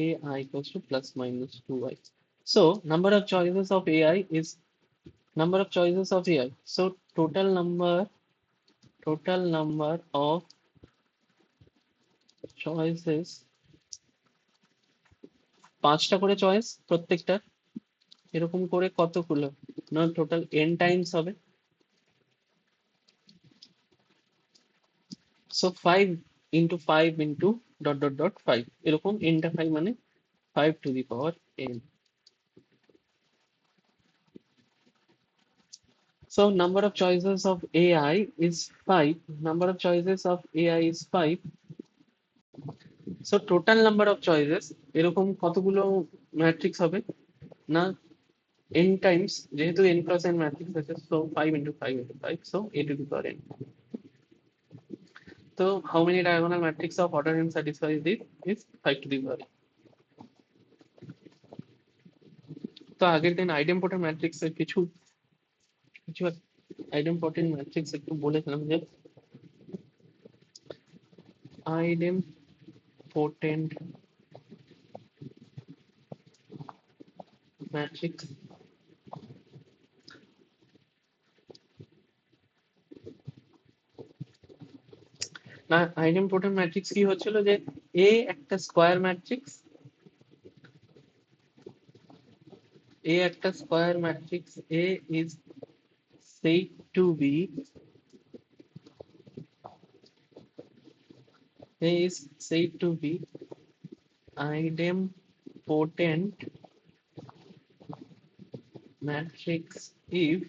Speaker 1: ai equals to plus minus 2i, so number of choices of ai is number of choices of ai, so total number of choices, পাঁচটা করে choice প্রত্যেকটা, এরকম করে কতগুলো না টোটাল n টাইমস হবে, so 5 into 5 into dot dot dot 5, এরকম n টা 5 মানে 5 to the power n, so number of choices of ai is 5, number of choices of ai is 5, so total number of choices এরকম কতগুলো matrix হবে না n Times, যেহেতু n plus n matrix আছে, so 5 into 5 into 5, so a to the power n। তো how many diagonal matrix of order n satisfies this is 5 to the power. তো আগের দিন আইডেম্পোটেন্ট ম্যাট্রিক্স এর কিছু কিছু আইডেম্পোটেন্ট ম্যাট্রিক্স একটু বলেছিলাম যে আইডেম্পোটেন্ট ম্যাট্রিক্স না, আইডেম্পোটেন্ট ম্যাট্রিক্স কি হচ্ছিল যে এ একটা স্কোয়ার ম্যাট্রিক্স, এ একটা square matrix, A is said to be A is said to be idempotent matrix if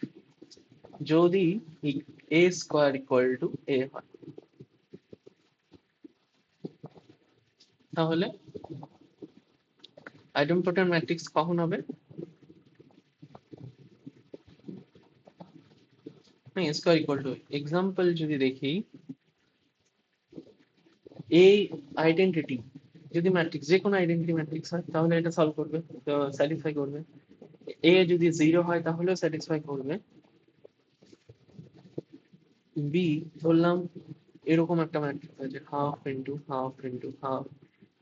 Speaker 1: যদি a square equal to a হয়, তাহলে idempotent matrix কখন হবে? না, a square equal to example যদি দেখি, এই আইডেন্টিটি যদি ম্যাট্রিক্স, যে কোনো আইডেন্টিটি ম্যাট্রিক্স হয় তাহলে এটা সলভ করবে, স্যাটিসফাই করবে। এ যদি 0 হয় তাহলেও স্যাটিসফাই করবে। বি ধরলাম এরকম একটা ম্যাট্রিক্স আছে, half into half into half,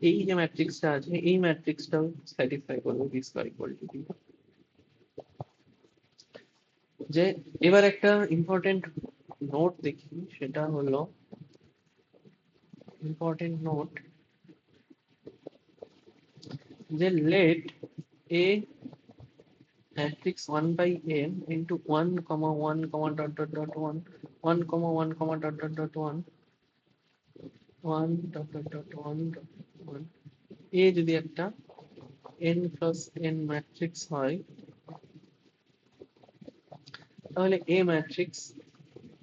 Speaker 1: এই যে ম্যাট্রিক্সটা আছে এই ম্যাট্রিক্সটাও স্যাটিসফাই করবে B square equal to B. যে এবার একটা ইম্পর্টেন্ট নোট দেখি, সেটা হলো ইম্পর্টেন্ট নোট যে let A matrix 1 by n into 1 comma 1 comma dot dot dot 1 1 comma 1 comma dot dot dot 1 1 dot dot dot 1 dot 1 এ যদি একটা n plus n ম্যাট্রিক্স হয়, তাহলে a matrix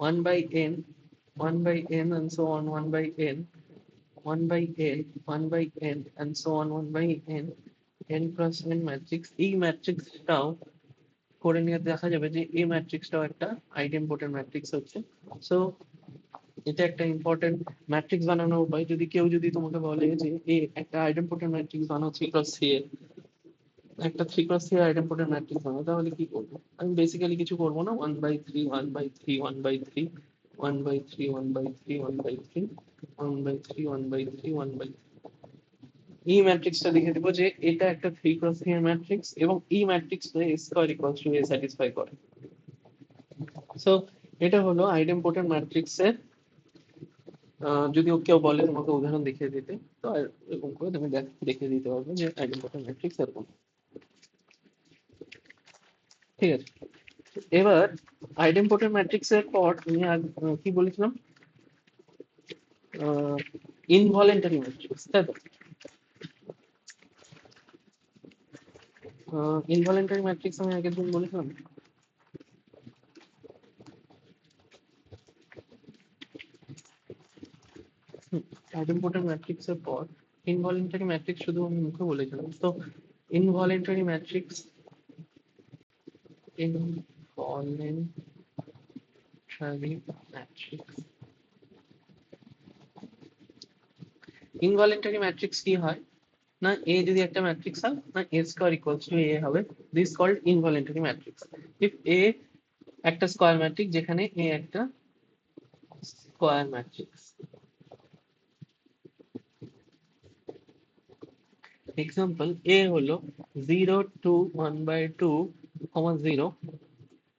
Speaker 1: 1 by n 1 by n and so on 1 by n 1 by n 1 by n and so on 1 by n n plus n matrix, এই ম্যাট্রিক্সটাও করে নিয়ে দেখা যাবে যে এই ম্যাট্রিক্সটাও একটা আইডেম্পোটেন্ট ম্যাট্রিক্স হচ্ছে। সো এটা একটা ইম্পর্টেন্ট ম্যাট্রিক্স বানানোর উপায়। যদি কেউ যদি তোমাকে বলে যে এ একটা আইডেম্পোটেন্ট ম্যাট্রিক্স বানাও 3x3 এর, একটা 3x3 আইডেম্পোটেন্ট ম্যাট্রিক্স বানাও, তাহলে কি করবো? আমি বেসিক্যালি কিছু করবো না, 1/3 1/3 1/3 1/3 1/3 1/3 1/3 1/3 1/3, এই ম্যাট্রিক্সটা লিখে দেবো যে এটা একটা 3x3 এর ম্যাট্রিক্স এবং এই ম্যাট্রিক্সটা a square equals to a satisfy করে। সো এটা হলো আইডেম্পোটেন্ট ম্যাট্রিক্সের, যদি কেউ বলে তোমাকে উদাহরণ দেখিয়ে দিতে, তো এরকম করে তুমি দেখিয়ে দিতে পারবে যে আইডেম্পোটেন্ট ম্যাট্রিক্স এরকম। ঠিক আছে, এবার আইডেম্পোটেন্ট ম্যাট্রিক্স এর পর তুমি কি বলেছিলাম, ইনভলিউন্টারি ম্যাট্রিক্স, তাই তো? ইনভলিউন্টারি ম্যাট্রিক্স আমি আগের দিন বলেছিলাম। আইডেম্পোটেন্ট ম্যাট্রিক্স এর পর ইনভলিউন্টারি ম্যাট্রিক্স শুধু আমি মুখে বলেছিলাম। তো ইনভলিউন্টারি ম্যাট্রিক্স, ইনভলিউন্টারি ম্যাট্রিক্স, ইনভলিউন্টারি ম্যাট্রিক্স কি হয় না, এ যদি একটা ম্যাট্রিক্স হয় না, এ স্কয়ার ইকুয়ালস টু এ হবে, দিস কল্ড ইনভলিউন্টারি ম্যাট্রিক্স। ইফ এ একটা স্কয়ার ম্যাট্রিক্স যেখানে এ একটা স্কয়ার ম্যাট্রিক্স। এক্সাম্পল, এ হলো 0 2 1/2 0,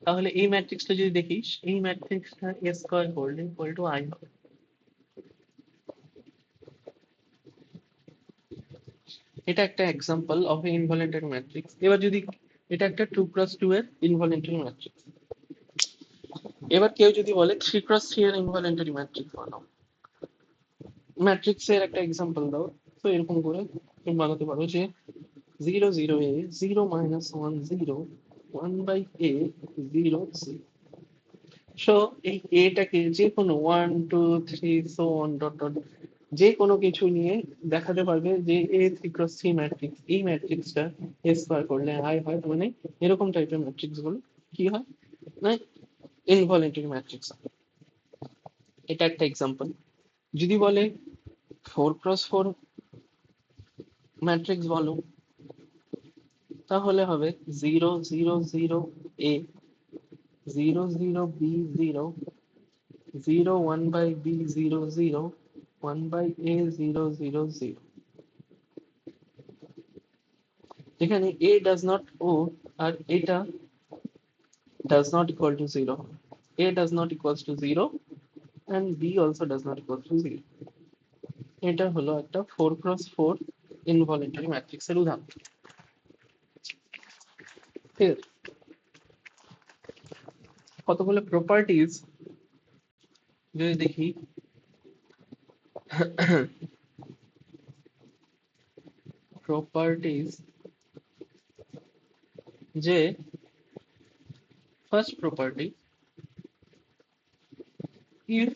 Speaker 1: তাহলে এই ম্যাট্রিক্সটা যদি দেখিস, এই ম্যাট্রিক্সটা এ স্কয়ার করলে ইকুয়াল টু আই হবে। এটা একটা এক্সাম্পল অফ ইনভলিউন্টারি ম্যাট্রিক্স। এবার যদি এটা একটা 2x2 এর ইনভলিউন্টারি ম্যাট্রিক্স, এবার কেউ যদি বলে 3x3 এর ইনভলিউন্টারি ম্যাট্রিক্স বানাও, ম্যাট্রিক্সের একটা এক্সাম্পল দাও, তো এরকম করে তুমি বানাতে পারো যে 0 0 a 0 minus 1 0 1 by a 0 0। So এই এটাকে যে কোনো 1 2 3 সো অন ডট ডট যে কোনো কিছু নিয়ে দেখাতে পারবে যে এ 3x3 ম্যাট্রিক্স, এই ম্যাট্রিক্সটা এ স্কয়ার করলে আই হয়, মানে এরকম টাইপের ম্যাট্রিক্স গুলো কি হয় না, ইনভলিউন্টারি ম্যাট্রিক্স। এটা একটা এক্সাম্পল। যদি বলে 4x4 ম্যাট্রিক্স বলো, তাহলে হবে 0 0 0 a, 0 0 b 0, 0 1/b 0 0, 1/a 0 0 0। এখানে a does not o আর এটা does not equal to 0, a does not equals to 0 and b also does not equal to 0। এটা হলো একটা 4x4 ইনভলিউন্টারি ম্যাট্রিক্সের উদাহরণ। ঠিক আছে, কতগুলো প্রপার্টিজ যদি দেখি, প্রপার্টিজ যে first property, if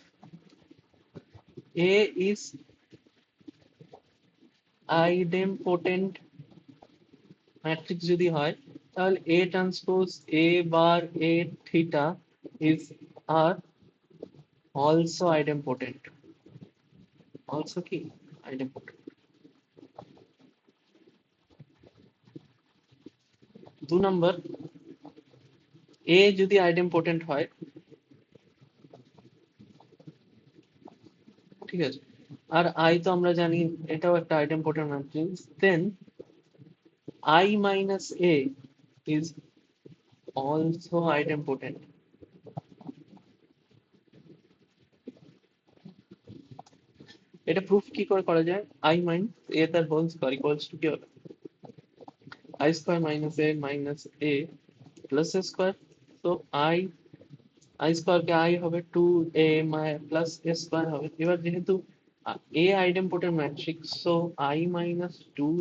Speaker 1: a is idempotent matrix যদি হয়, তাহলে a transpose a bar a theta is are also idempotent। also কি idempotent। 2 নম্বর, a যদি idempotent হয়, ঠিক আছে, আর i তো আমরা জানি এটাও একটা idempotent matrix, then I minus a is also idempotent। এটা প্রুফ কি করে করা যায়? I minus a তার হোল স্কয়ার ইকুয়ালস টু কি হবে? I square minus a minus a plus a square. তো I স্কয়ার কে I হবে 2a প্লাস a স্কয়ার হবে। এবার যেহেতু a idempotent matrix, so I minus 2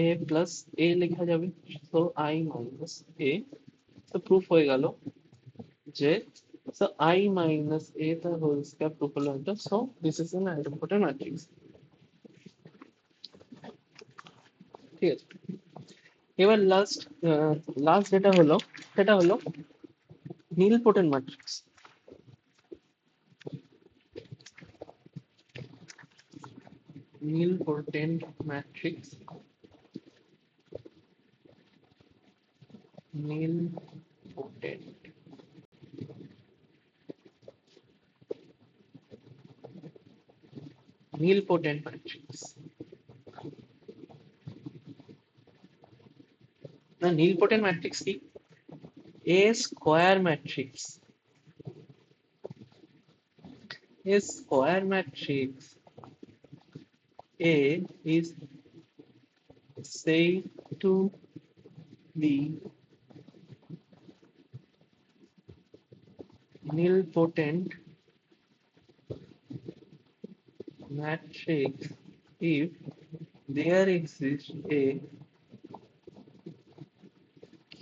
Speaker 1: a plus a লেখা যাবে, সো I মাইনাস a। তো প্রুফ হয়ে গেল যে, so I minus a the whole square proof হলো এটা। So this is an idempotent matrix। ঠিক আছে, এবার লাস্ট যেটা হলো সেটা হলো নীলপোটেন্ট ম্যাট্রিক্স। নীলপোটেন্ট ম্যাট্রিক্স, নীলপোটেন্ট নীলপোটেন্ট ম্যাট্রিক্স না, নীলপোটেন্ট ম্যাট্রিক্স কি? A square matrix, A square matrix A is said to be nilpotent matrix if there exists a k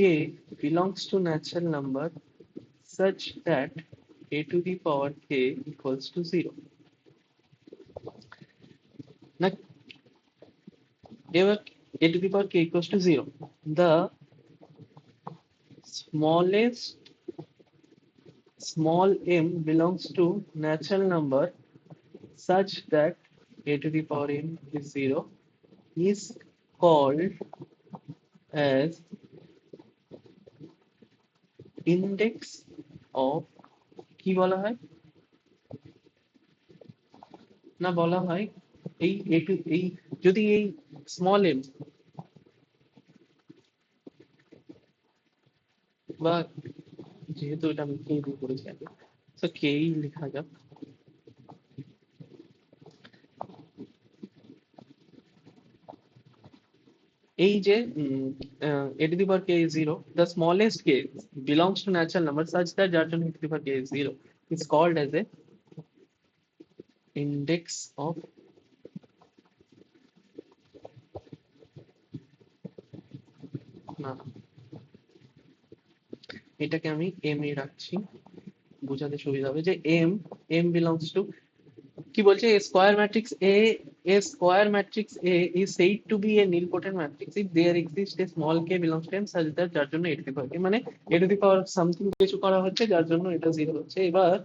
Speaker 1: belongs to natural number such that a to the power k equals to 0। Now, ever a to the power k equals to 0, the small m belongs to natural number such that a to the power n is 0 is called as index of, কি বলা হয় না, বলা হয় এই এই যদি এই স্মল এম বা, যেহেতু এটা আমি কে দিয়ে করেছি আগে, তো কেই লেখা যাক। এই যে a to the power k is 0, the smallest k belongs to natural number such that যার জন্য a to the power k is 0 is called as a index of, না এটাকে আমি এম এ রাখছি, বোঝাতে সুবিধা হবে যে এম বিলংস টু, কি বলছে, a square matrix A is said to be a nilpotent matrix if there exists a small k belongs to m such that, যার জন্য a to the power k, মানে a to the power something কিছু করা হচ্ছে যার জন্য এটা 0 হচ্ছে। এবার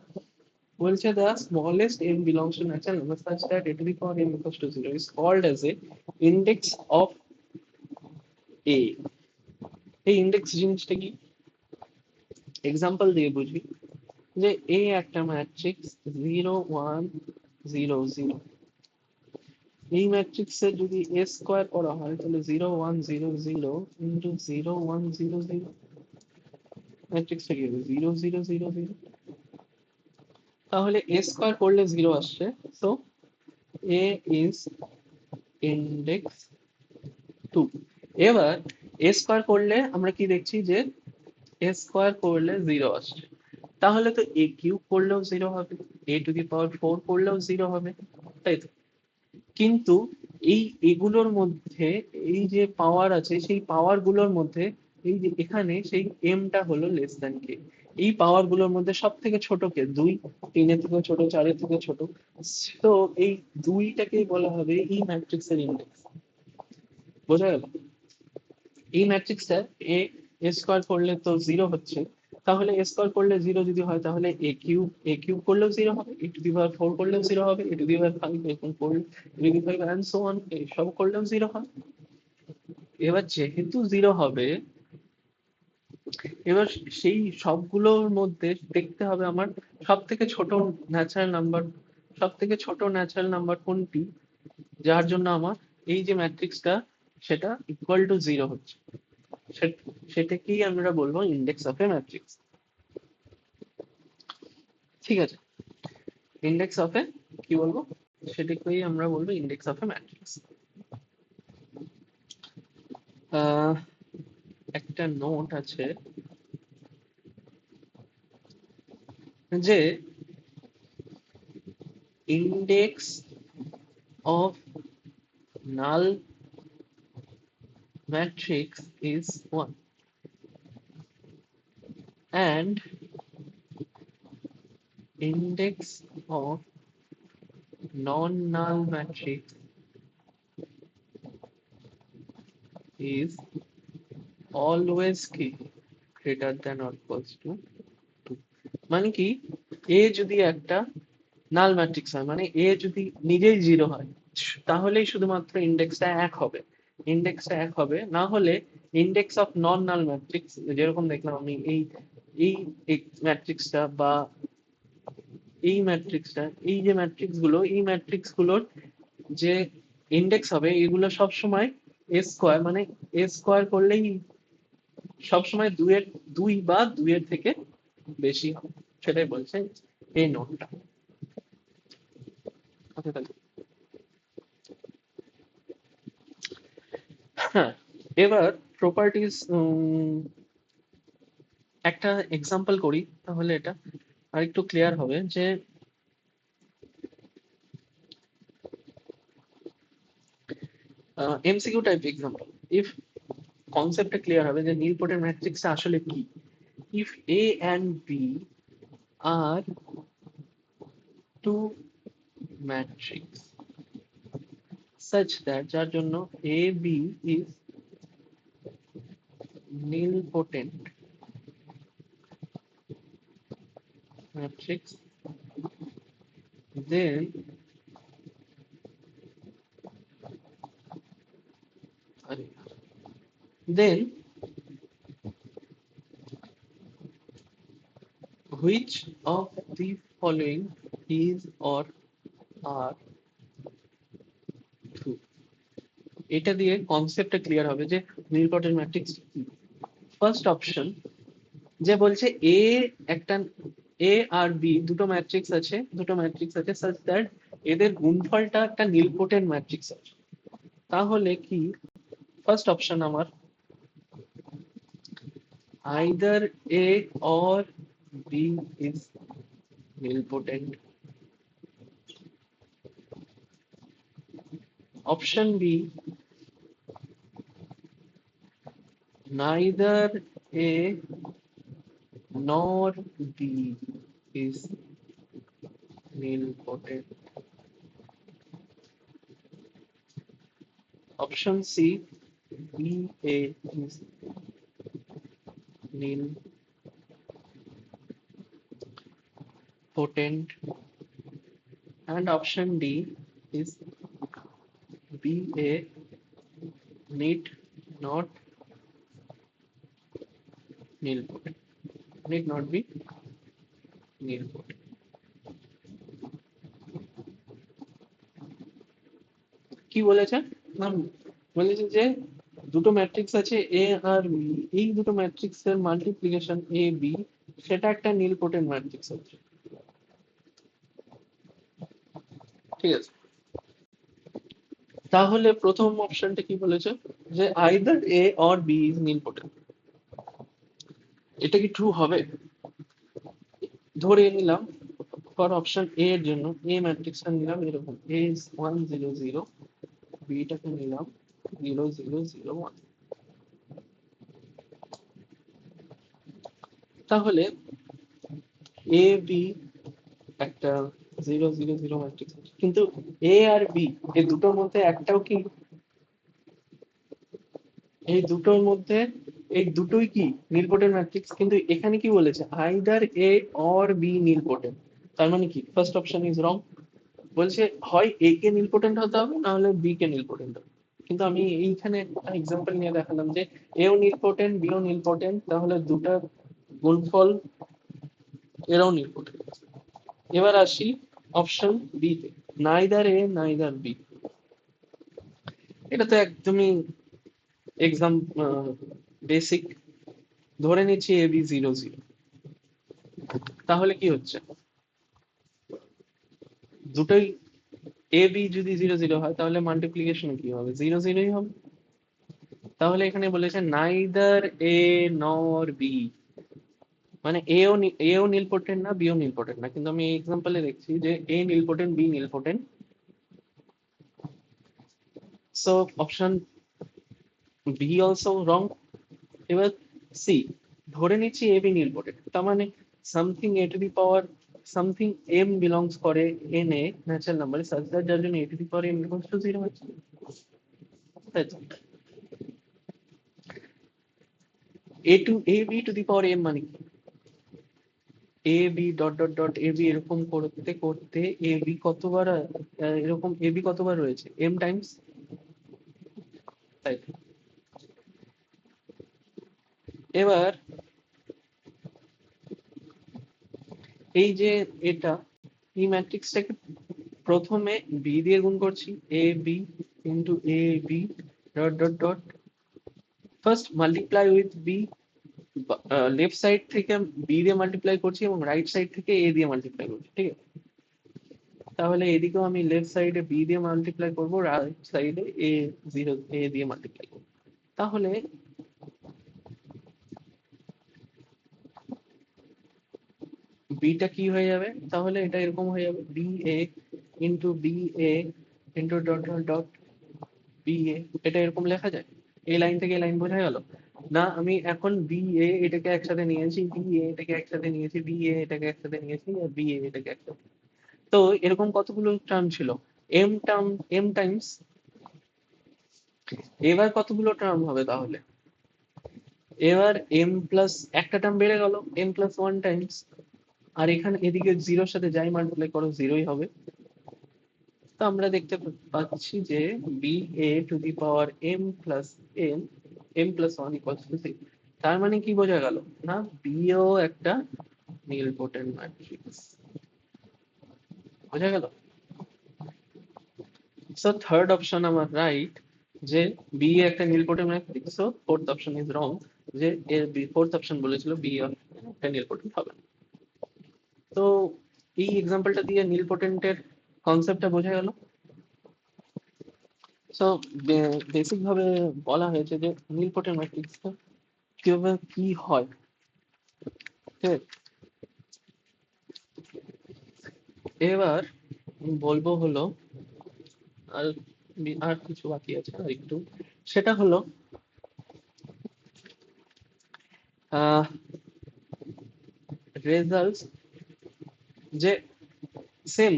Speaker 1: বলছে the smallest m belongs to natural number such that a to the power m equals to 0 is called as a index of a. এই ইন্ডেক্স জিনিসটা কি, এক্সাম্পল দিয়ে বুঝি। যে এ একটা ম্যাট্রিক্স 0 1 0 0, এই ম্যাট্রিক্সের যদি এ স্কোয়ার করা হয় তাহলে 0 1 0 0 ইন্টু 0 1 0 0, ম্যাট্রিক্সটা কি হবে 0 0 0 0। তাহলে এ স্কোয়ার করলে 0 আসছে, সো এ ইজ ইন্ডেক্স 2। এবার এ স্কোয়ার করলে আমরা কি দেখছি যে এ স্কোয়ার করলে 0 আসছে, তাহলে তো এ কিউব করলেও 0 হবে, এ টু দি পাওয়ার 4 করলেও 0 হবে, তাই তো? কিন্তু এই এগুলোর মধ্যে এই যে পাওয়ার আছে সেই পাওয়ার গুলোর মধ্যে এই যে এখানে সেই এমটা হলো লেস দ্যান কে। এই পাওয়ার গুলোর মধ্যে সব থেকে ছোট কে 2, 3-এর থেকে ছোট, 4-এর থেকে ছোট। তো এই 2টাকেই বলা হবে এই ম্যাট্রিক্সের ইন্ডেক্স। বোঝা গেল? এই ম্যাট্রিক্সটা এ এ স্কোয়ার করলে তো 0 হচ্ছে, তাহলে এ স্কোয়ার করলে 0 যদি হয় তাহলে এ কিউব করলেও 0 হবে, এ টু দি পাওয়ার 4 করলেও 0 হবে, এ টু দি পাওয়ার 5 এরকম 4 এন্ড সো অন, সব করলেও 0 হয়। এবার যেহেতু 0 হবে, এবার সেই সবগুলোর মধ্যে দেখতে হবে আমার সব থেকে ছোট ন্যাচারাল নাম্বার, সব থেকে ছোট ন্যাচারাল নাম্বার কোনটি, যার জন্য আমার এই যে ম্যাট্রিক্সটা সেটা ইকুয়াল টু 0 হচ্ছে, সেটাকেই আমরা বলবো ইন্ডেক্স অফ এ ম্যাট্রিক্স। ঠিক আছে, ইন্ডেক্স অফ এ কি বলবো, সেটাকেই আমরা বলবো ইন্ডেক্স অফ এ ম্যাট্রিক্স। একটা নোট আছে যে index of null matrix is 1 and index of non-null matrix is always key greater than or equals to 2। মানে কি, এ যদি একটা নাল ম্যাট্রিক্স হয়, মানে এ যদি নিজেই 0 হয়, তাহলেই শুধুমাত্র ইন্ডেক্সটা 1 হবে, ইন্ডেক্সটা 1 হবে, না হলে index of non null matrix, যেরকম দেখলাম আমি এই এই ম্যাট্রিক্সটা বা এই ম্যাট্রিক্সটা, এই যে ম্যাট্রিক্স গুলো, এই ম্যাট্রিক্স গুলোর যে ইন্ডেক্স হবে এগুলো সব সময় এ স্কোয়ার, মানে এ স্কোয়ার করলেই সব সময় 2 বা 2 থেকে বেশি হবে, সেটাই বলছে এই নোটটা। ওকে, তাহলে হ্যাঁ, এবার প্রপার্টিজ একটা এক্সাম্পল করি, তাহলে এটা আরেকটু ক্লিয়ার হবে যে এমসিকিউ টাইপ এক্সাম্পল। ইফ কনসেপ্টটা ক্লিয়ার হবে যে নীলপটের ম্যাট্রিক্সটা আসলে কি। If A and B are two matrix such that, যার জন্য A B is nilpotent matrix, then then which of the following is or are true। এটা দিয়ে কনসেপ্টটা ক্লিয়ার হবে যে নীলপটের ম্যাট্রিক্স কি। ফার্স্ট অপশন যে বলছে এ একটা, এ আর বি দুটো ম্যাট্রিক্স আছে such that এদের গুণফলটা একটা নীলপটেন্ট ম্যাট্রিক্স আছে, তাহলে কি ফার্স্ট অপশন আমার either A or B is nilpotent, option B neither A nor B is nilpotent, option C B A is nil potent, and option D is BA need not nilpotent, need not be nilpotent. কি বলেছে না, বলেছে যে দুটো matrix আছে এ আর B, এই দুটো matrix এর মাল্টিপ্লিকেশন এ বি, সেটা একটা নীলপোটেন্ট ম্যাট্রিক্স আছে। ঠিক আছে, তাহলে প্রথম অপশনটা কি বলেছে, যে either A or B is nilpotent. এটা কি ট্রু হবে? ধরে নিলাম ফর অপশন এ এর জন্য এ ম্যাট্রিক্সটা নিলাম এরকম, এ ইজ 1 0 0, বিটাকে নিলাম 0 0 0 1। তাহলে এ বি একটা 0 0 0 ম্যাট্রিক্স, কিন্তু এ আর বি এই দুটোর মধ্যে একটাও কি, এই দুটোর মধ্যে এই দুটোই কি নীলপোটেন্ট ম্যাট্রিক্স, কিন্তু এখানে কি বলেছে either A or B nilpotent. তার মানে কি ফার্স্ট অপশন ইজ রং, বলছে হয় এ কে নীলপোটেন্ট হতে হবে না হলে বি কে নীলপোটেন্ট হবে। কিন্তু আমি এইখানে একটা এক্সাম্পল নিয়ে দেখালাম যে এও নীলপোটেন্ট বিও নীলপোটেন্ট, তাহলে দুটা গুণফল এরাও নীলপোটেন্ট। এবার আসি অপশন বি তে, নাইদার এ নাইদার বি। এটা তো একদমই এক্সাম বেসিক, ধরে নিচ্ছি এ বি 0 0, তাহলে কি হচ্ছে দুটোই এ বি যদি 0 0 হয় তাহলে মাল্টিপ্লিকেশন কি হবে, 0 0ই হবে। তাহলে এখানে বলেছে নাইদার এ নর বি, মানে এও নীলপোটেন্ট না বিও নীলপোটেন্ট না, কিন্তু আমি এই এক্সাম্পলে দেখছি যে A nilpotent B nilpotent. So option B also wrong. এবার সি, ধরে নিচ্ছি এ বি নীলপোটেন্ট, তার মানে something A to the power something M belongs করে N a natural number such that যার জন্য A to the power M belongs to 0 হচ্ছে, তাই তো। A to A B to the power M মানে কি, A B dot dot dot A B এরকম করতে করতে এ বি কতবার এরকম এ বি কতবার রয়েছে এম টাইমস, তাই তো। এবার এই যে এটা, এই ম্যাট্রিক্সটাকে প্রথমে বি দিয়ে গুণ করছি, A B into A B dot dot dot, first multiply with B, left side থেকে বি দিয়ে মাল্টিপ্লাই করছি এবং রাইট সাইড থেকে এ দিয়ে মাল্টিপ্লাই করছি, ঠিক আছে। তাহলে এদিকেও আমি লেফট সাইডে বি দিয়ে মাল্টিপ্লাই করবো, রাইট সাইডে এ 0 এ দিয়ে মাল্টিপ্লাই করবো। তাহলে বিটা কি হয়ে যাবে, তাহলে এটা এরকম হয়ে যাবে B A into B A into dot dot dot B A. এটা এরকম লেখা যায়, এই লাইন থেকে এই লাইন বোঝা গেল না। আমি এখন বি এ এটাকে একসাথে নিয়েছি, বি এ এটাকে একসাথে নিয়েছি, বি এ এটাকে একসাথে নিয়েছি, আর বি এ এটাকে একসাথে। তো এরকম কতগুলো টার্ম ছিল, এম টার্ম, এম টাইমস। এবার কতগুলো টার্ম হবে তাহলে, এবার এম প্লাস একটা টার্ম বেড়ে গেল এম প্লাস 1 টাইমস, আর এখানে এদিকে জিরোর সাথে যাই মাল্টিপ্লাই করো জিরোই হবে। তো আমরা দেখতে পাচ্ছি যে B A to the power M plus M, M plus 1 equals to 0। তার মানে কি বোঝা গেল না, বিও একটা নীলপোটেন্ট ম্যাট্রিক্স, বোঝা গেল। সো থার্ড অপশন আমার রাইট, যে বি একটা nilpotent matrix. So fourth option is wrong, যে এর ফোর্থ অপশন বলেছিল বি একটা নীলপোটেন্ট হবে। তো এই এক্সাম্পলটা দিয়ে নীলপোটেন্টের কনসেপ্টটা বোঝা গেল। সো বেসিক ভাবে বলা হয়েছে যে নীলপোটেন্ট ম্যাট্রিক্সটা কিভাবে কি হয়, ঠিক আছে? এবার বলবো হলো আর আর কিছু বাকি আছে আর একটু, সেটা হলো রেজাল্টস, যে সেম,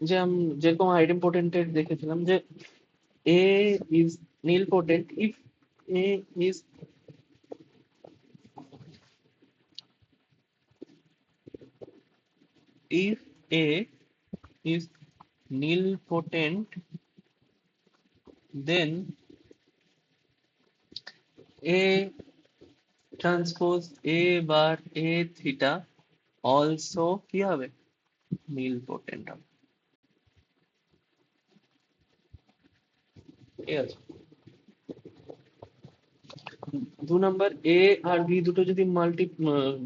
Speaker 1: যে আমি যেরকম আইডেম্পোটেন্টের দেখেছিলাম যে A is nilpotent if A is, if A is nilpotent, then A transpose A bar A theta also কি হবে nilpotent হবে ঠিক আছে 2 নাম্বার এ আর বি দুটো যদি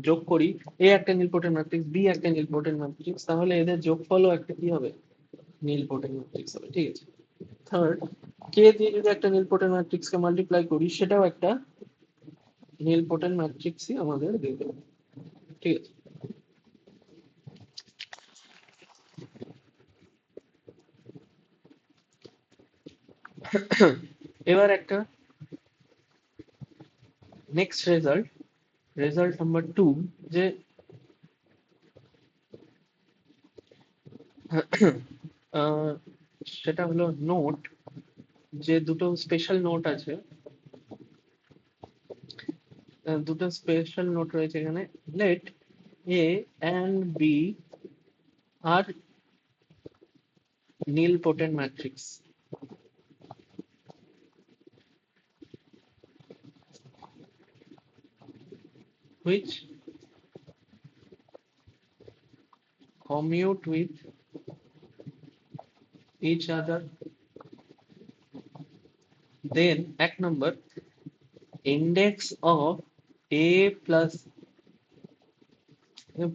Speaker 1: যোগ করি এ একটা nilpotent ম্যাট্রিক্স বি একটা nilpotent ম্যাট্রিক্স তাহলে এদের যোগফলও একটা কি হবে nilpotent ম্যাট্রিক্স হবে ঠিক আছে থার্ড কে দিয়ে যদি একটা nilpotent ম্যাট্রিক্স কে মাল্টিপ্লাই করি সেটাও একটা nilpotent ম্যাট্রিক্সই আমাদের দিয়ে দেবে ঠিক আছে এবার একটা নেক্সট রেজাল্ট নাম্বার 2 যে আহ, সেটা হলো নোট যে দুটো স্পেশাল নোট আছে দুটো স্পেশাল নোট রয়েছে এখানে let A and B are nilpotent matrix which commute with each other, then এক নম্বর index of a plus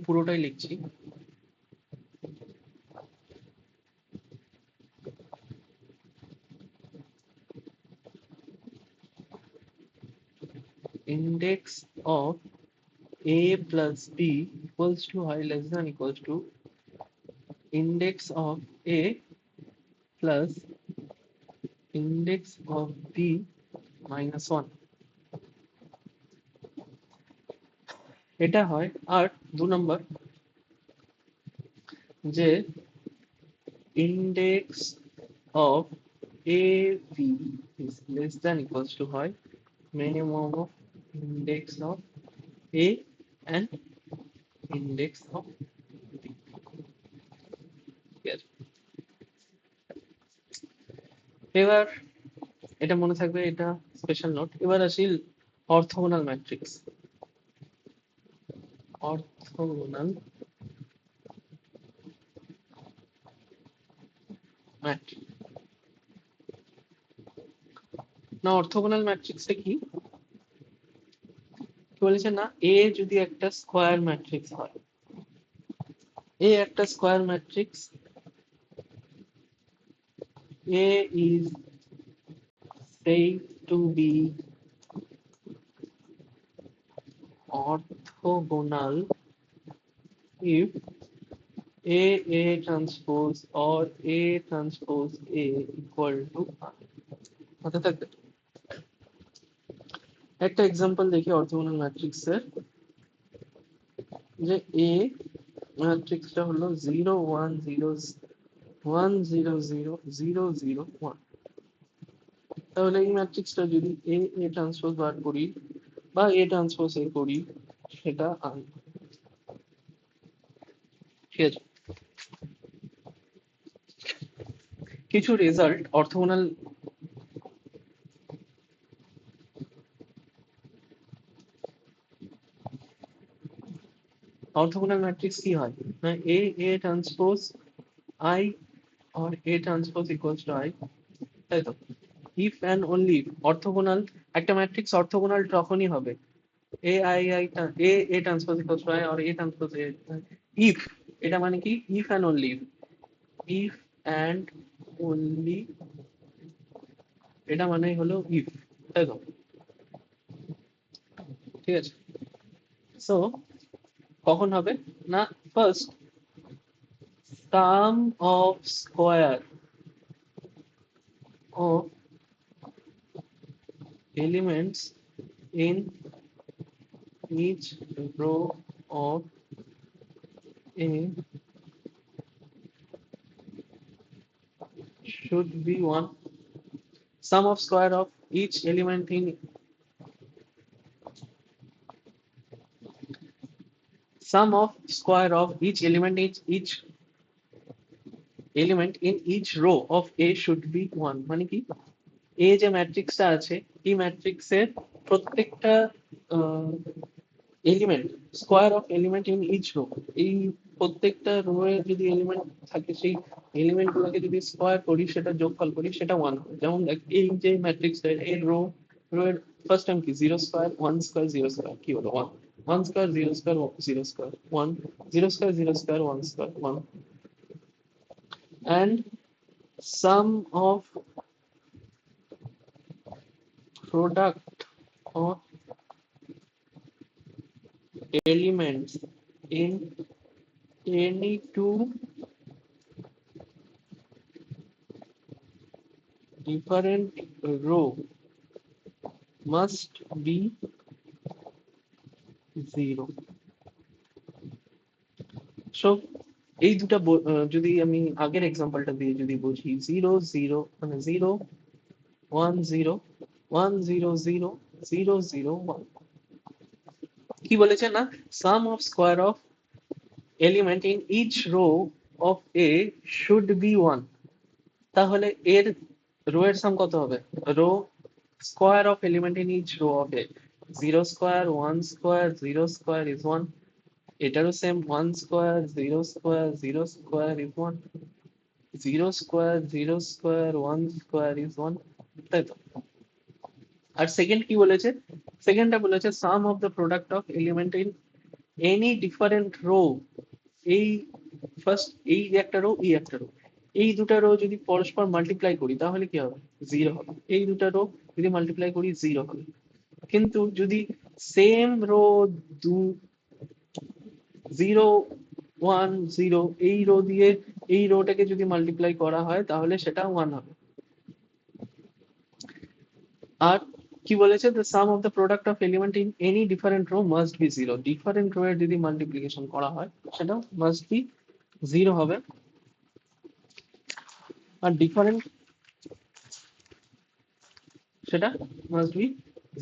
Speaker 1: পুরোটাই লিখছি index of a plus b equals to হয় less than equals to index of a plus index of b minus 1 এটা হয় আর 2 নম্বর যে index of a b is less than equals to হয় minimum of index of a and index of b ঠিক আছে এবার এটা মনে থাকবে এটা স্পেশাল নোট এবার আসি অর্থোগোনাল ম্যাট্রিক্স অর্থোগোনাল ম্যাট্রিক্স না অর্থোগোনাল ম্যাট্রিক্সে কি কি বলেছে না এ যদি একটা স্কোয়ার ম্যাট্রিক্স হয় এ একটা square matrix A is said to be orthogonal if A transpose or A transpose A equal to R মাথায় থাকবে একটা এক্সাম্পল দেখি অর্থোগোনাল ম্যাট্রিক্স এর যে এ ম্যাট্রিক্সটা হলো 0 1 0 1 0 0 0 0 1 তাহলে এই ম্যাট্রিক্সটা যদি এ ট্রান্সপোজ বার করি বা এ ট্রান্সপোজ এ করি সেটা আন ঠিক আছে কিছু রেজাল্ট অর্থোগোনাল ম্যাট্রিক্স কি হয় না এ transpose I or A transpose equals to I তাই তো if and only if orthogonal একটা ম্যাট্রিক্স অর্থোগোনাল তখনই হবে A transpose equals to I or A transpose A if এটা মানে কি if and only if and only এটা মানে হলো if তাই তো ঠিক আছে সো কখন হবে না first some of square of elements in each row of A should be 1. Sum of square of each element in sum of square of each element in each row of A should be 1, মানে কি এ যে ম্যাট্রিক্সটা আছে এই ম্যাট্রিক্সের প্রত্যেকটা element square of element in each row, এই প্রত্যেকটা রো এর যদি এলিমেন্ট থাকে সেই এলিমেন্ট গুলোকে যদি স্কোয়ার করি সেটা যোগফল করি সেটা 1 হবে। যেমন দেখ এই যে ম্যাট্রিক্সটা এর রো এর ফার্স্ট টার্ম কি 0 স্কোয়ার 1 স্কোয়ার 0 স্কোয়ার কি হলো 1, 1 square 0 square 0 square 1, 0 square 0 square 1 square 1, and sum of product of elements in any two different row must be 0. So এই দুটা যদি আমি আগের এক্সাম্পলটা দিয়ে যদি বুঝি 0 0 মানে 0 1 0 1 0 0 0 0 1, কি বলেছে না sum of square of element in each row of A should be 1, তাহলে এর রো এর সাম কত হবে, row square of element in each row of A 0 square 1 square 0 square is 1, এটারও same 1 square 0 square 0 square is 1, 0 square 0 square 1 square is 1, তাই তো। আর second কি বলেছে, সেকেন্ডটা বলেছে sum of the product of element in any different row, এই first এই একটা রো এই একটা রো, এই দুটা রো যদি পরস্পর মাল্টিপ্লাই করি তাহলে কি হবে 0 হবে, এই দুটা রো যদি মাল্টিপ্লাই করি 0 হবে। কিন্তু যদি সেম রো দু 0 1 0 এই রো দিয়ে এই রোটাকে যদি মাল্টিপ্লাই করা হয় তাহলে সেটা 1 হবে। আর কি বলেছে the sum of the product of element in any different row must be 0, different row এর যদি মাল্টিপ্লিকেশন করা হয় সেটা মাস্ট বি 0 হবে। আর ডিফারেন্ট সেটা মাস্ট বি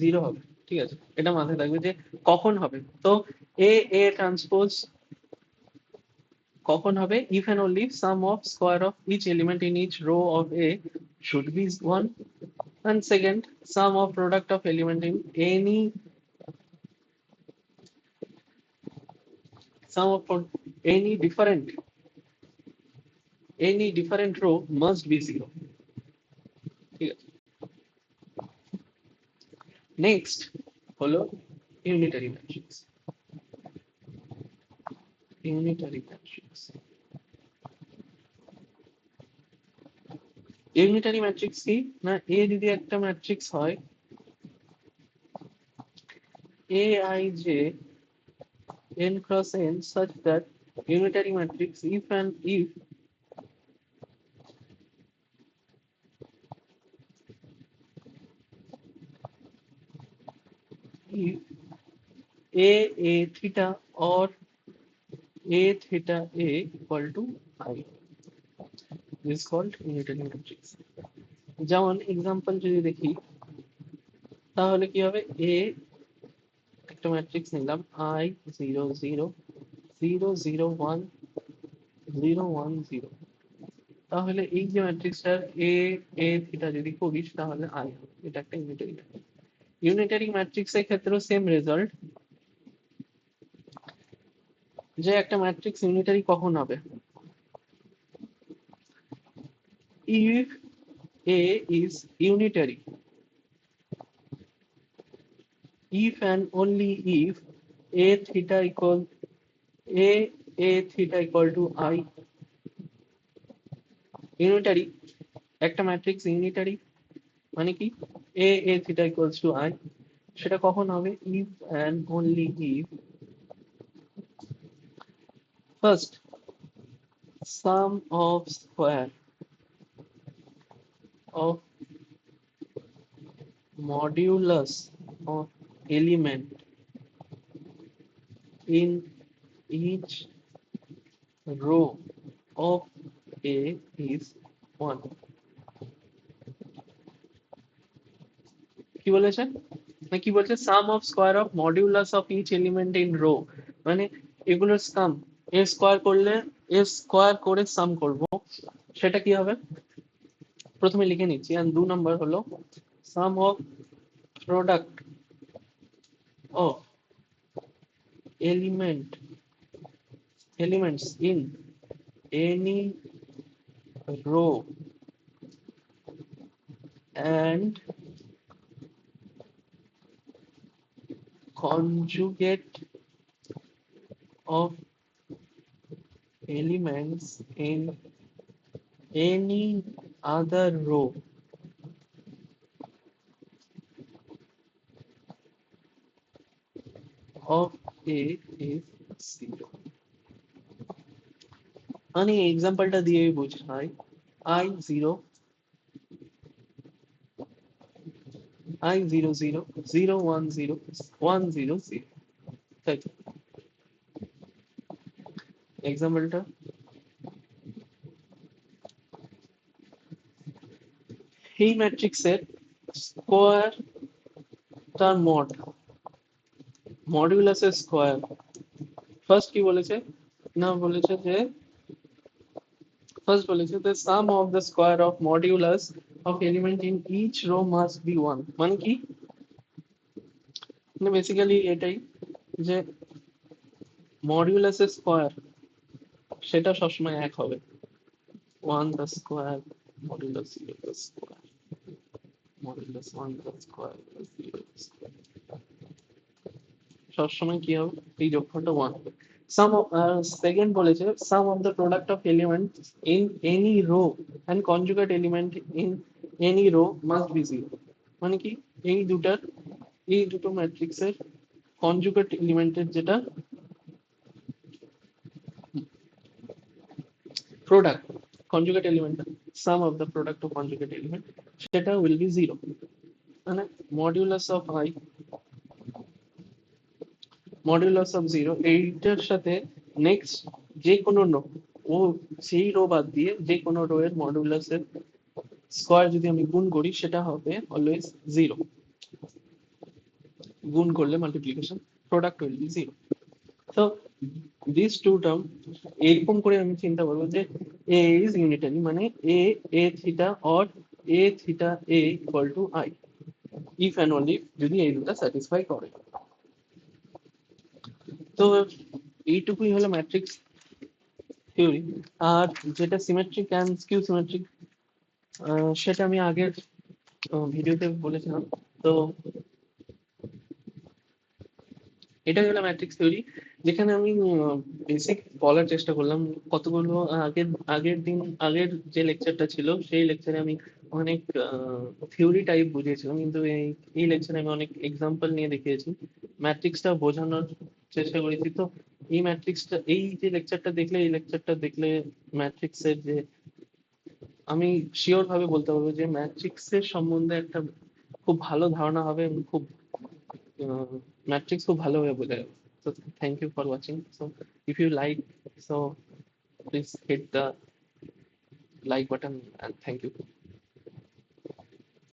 Speaker 1: 0 হবে, ঠিক আছে, এটা মাথায় রাখবে যে কখন হবে। তো এ ট্রান্সপোজ কখন হবে, if and only if sum of square of each element in each row of A should be 1, and second sum of product of element in any sum of any different row must be 0, ঠিক আছে। Next হলো unitary matrix. Unitary matrix unitary matrix কি না, এ যদি একটা matrix হয় A I J n cross n such that unitary matrix if and if a theta or a theta a equal to I is called unitary matrix। যেমন example যদি দেখি তাহলে কি হবে, এ একটা ম্যাট্রিক্স নিলাম I 0 0 0 0 1 0 1 0, তাহলে এই যে ম্যাট্রিক্সটার এ এ থিটা যদি করিস তাহলে I হবে, এটা একটা ইউনিটারি ম্যাট্রিক্স। ইউনিটারি ম্যাট্রিক্স এর ক্ষেত্রেও সেম রেজাল্ট, যে একটা ম্যাট্রিক্স ইউনিটারি কখন হবে, if A is unitary, if and only if a theta equal a a theta equal to I, unitary একটা ম্যাট্রিক্স ইউনিটারি মানে কি a a theta equals to I, সেটা কখন হবে if and only if first sum of square of modulus of element in each row of A is 1, কি বলেছে না কি বলছে sum of square of modulus of each element in row, মানে এগুলোর সাম এ স্কোয়ার করলে এ স্কোয়ার করে সাম করব, সেটা কি হবে প্রথমে লিখে নিচ্ছি। আর 2 নম্বর হলো sum of product of elements in any row and conjugate of elements in any other row of A is 0. মানে এক্সাম্পলটা দিয়ে বোঝাই I0 I0 0 0 1 0 1 0 0, তাই তো এক্সাম্পলটা। এই ম্যাট্রিক্সের স্কোয়ারটার মডুলাসের স্কোয়ার ফার্স্ট কি বলেছে না, বলেছে যে ফার্স্ট বলেছে the sum of the square of modulus of element in each row must be 1। মানে কি, মানে বেসিক্যালি এটাই যে মডিউলাসের স্কোয়ার সেটা সবসময় এক হবে। 1 the square modulus 0 the square modulus 1 the square plus 0 the square, সবসময় কি হবে এই যোগফলটা 1 হবে। সাম অফ সেকেন্ড বলেছে sum of the product of element in any row and conjugate element in any row must be 0। মানে কি, এই দুটো ম্যাট্রিক্সের কনজুগেট এলিমেন্টের যেটা product conjugate element sum of the product of conjugate element সেটা উইল বি 0। মানে মডিউলাস অফ 0 এইটার সাথে নেক্সট যে কোনো নো ও সেই রো বাদ দিয়ে যে কোনো রো এর মডিউলাসের স্কোয়ার যদি আমি গুণ করি সেটা হবে অলওয়েজ 0। গুণ করলে মাল্টিপ্লিকেশন প্রোডাক্ট উইল বি 0। তো দিস টু টার্ম এরকম করে আমি চিন্তা করবো যে এ ইজ ইউনিটারি, মানে A theta or A theta A equal to I if and only যদি এই দুটা স্যাটিসফাই করে। তো এইটুকুই হলো ম্যাট্রিক্স থিওরি। আর যেটা সিমেট্রিক অ্যান্ড স্কিউ সিমেট্রিক সেটা আমি আগের ভিডিওতে বলেছিলাম। তো এটাই হলো ম্যাট্রিক্স থিওরি, যেখানে আমি বেসিক বলার চেষ্টা করলাম কতগুলো আগের যে লেকচারটা ছিল সেই লেকচারে আমি অনেক থিওরি টাইপ বুঝিয়েছিলাম, কিন্তু এই লেকচারে আমি অনেক এক্সাম্পল নিয়ে দেখিয়েছি, ম্যাট্রিক্সটা বোঝানোর চেষ্টা করেছি। তো এই যে লেকচারটা দেখলে ম্যাট্রিক্সের যে আমি শিওর ভাবে বলতে পারবো যে ম্যাট্রিক্সের সম্বন্ধে একটা খুব ভালো ধারণা হবে এবং খুব ম্যাট্রিক্স খুব ভালোভাবে বোঝা যাবে। So thank you for watching. So if you like, so please hit the like button and thank you.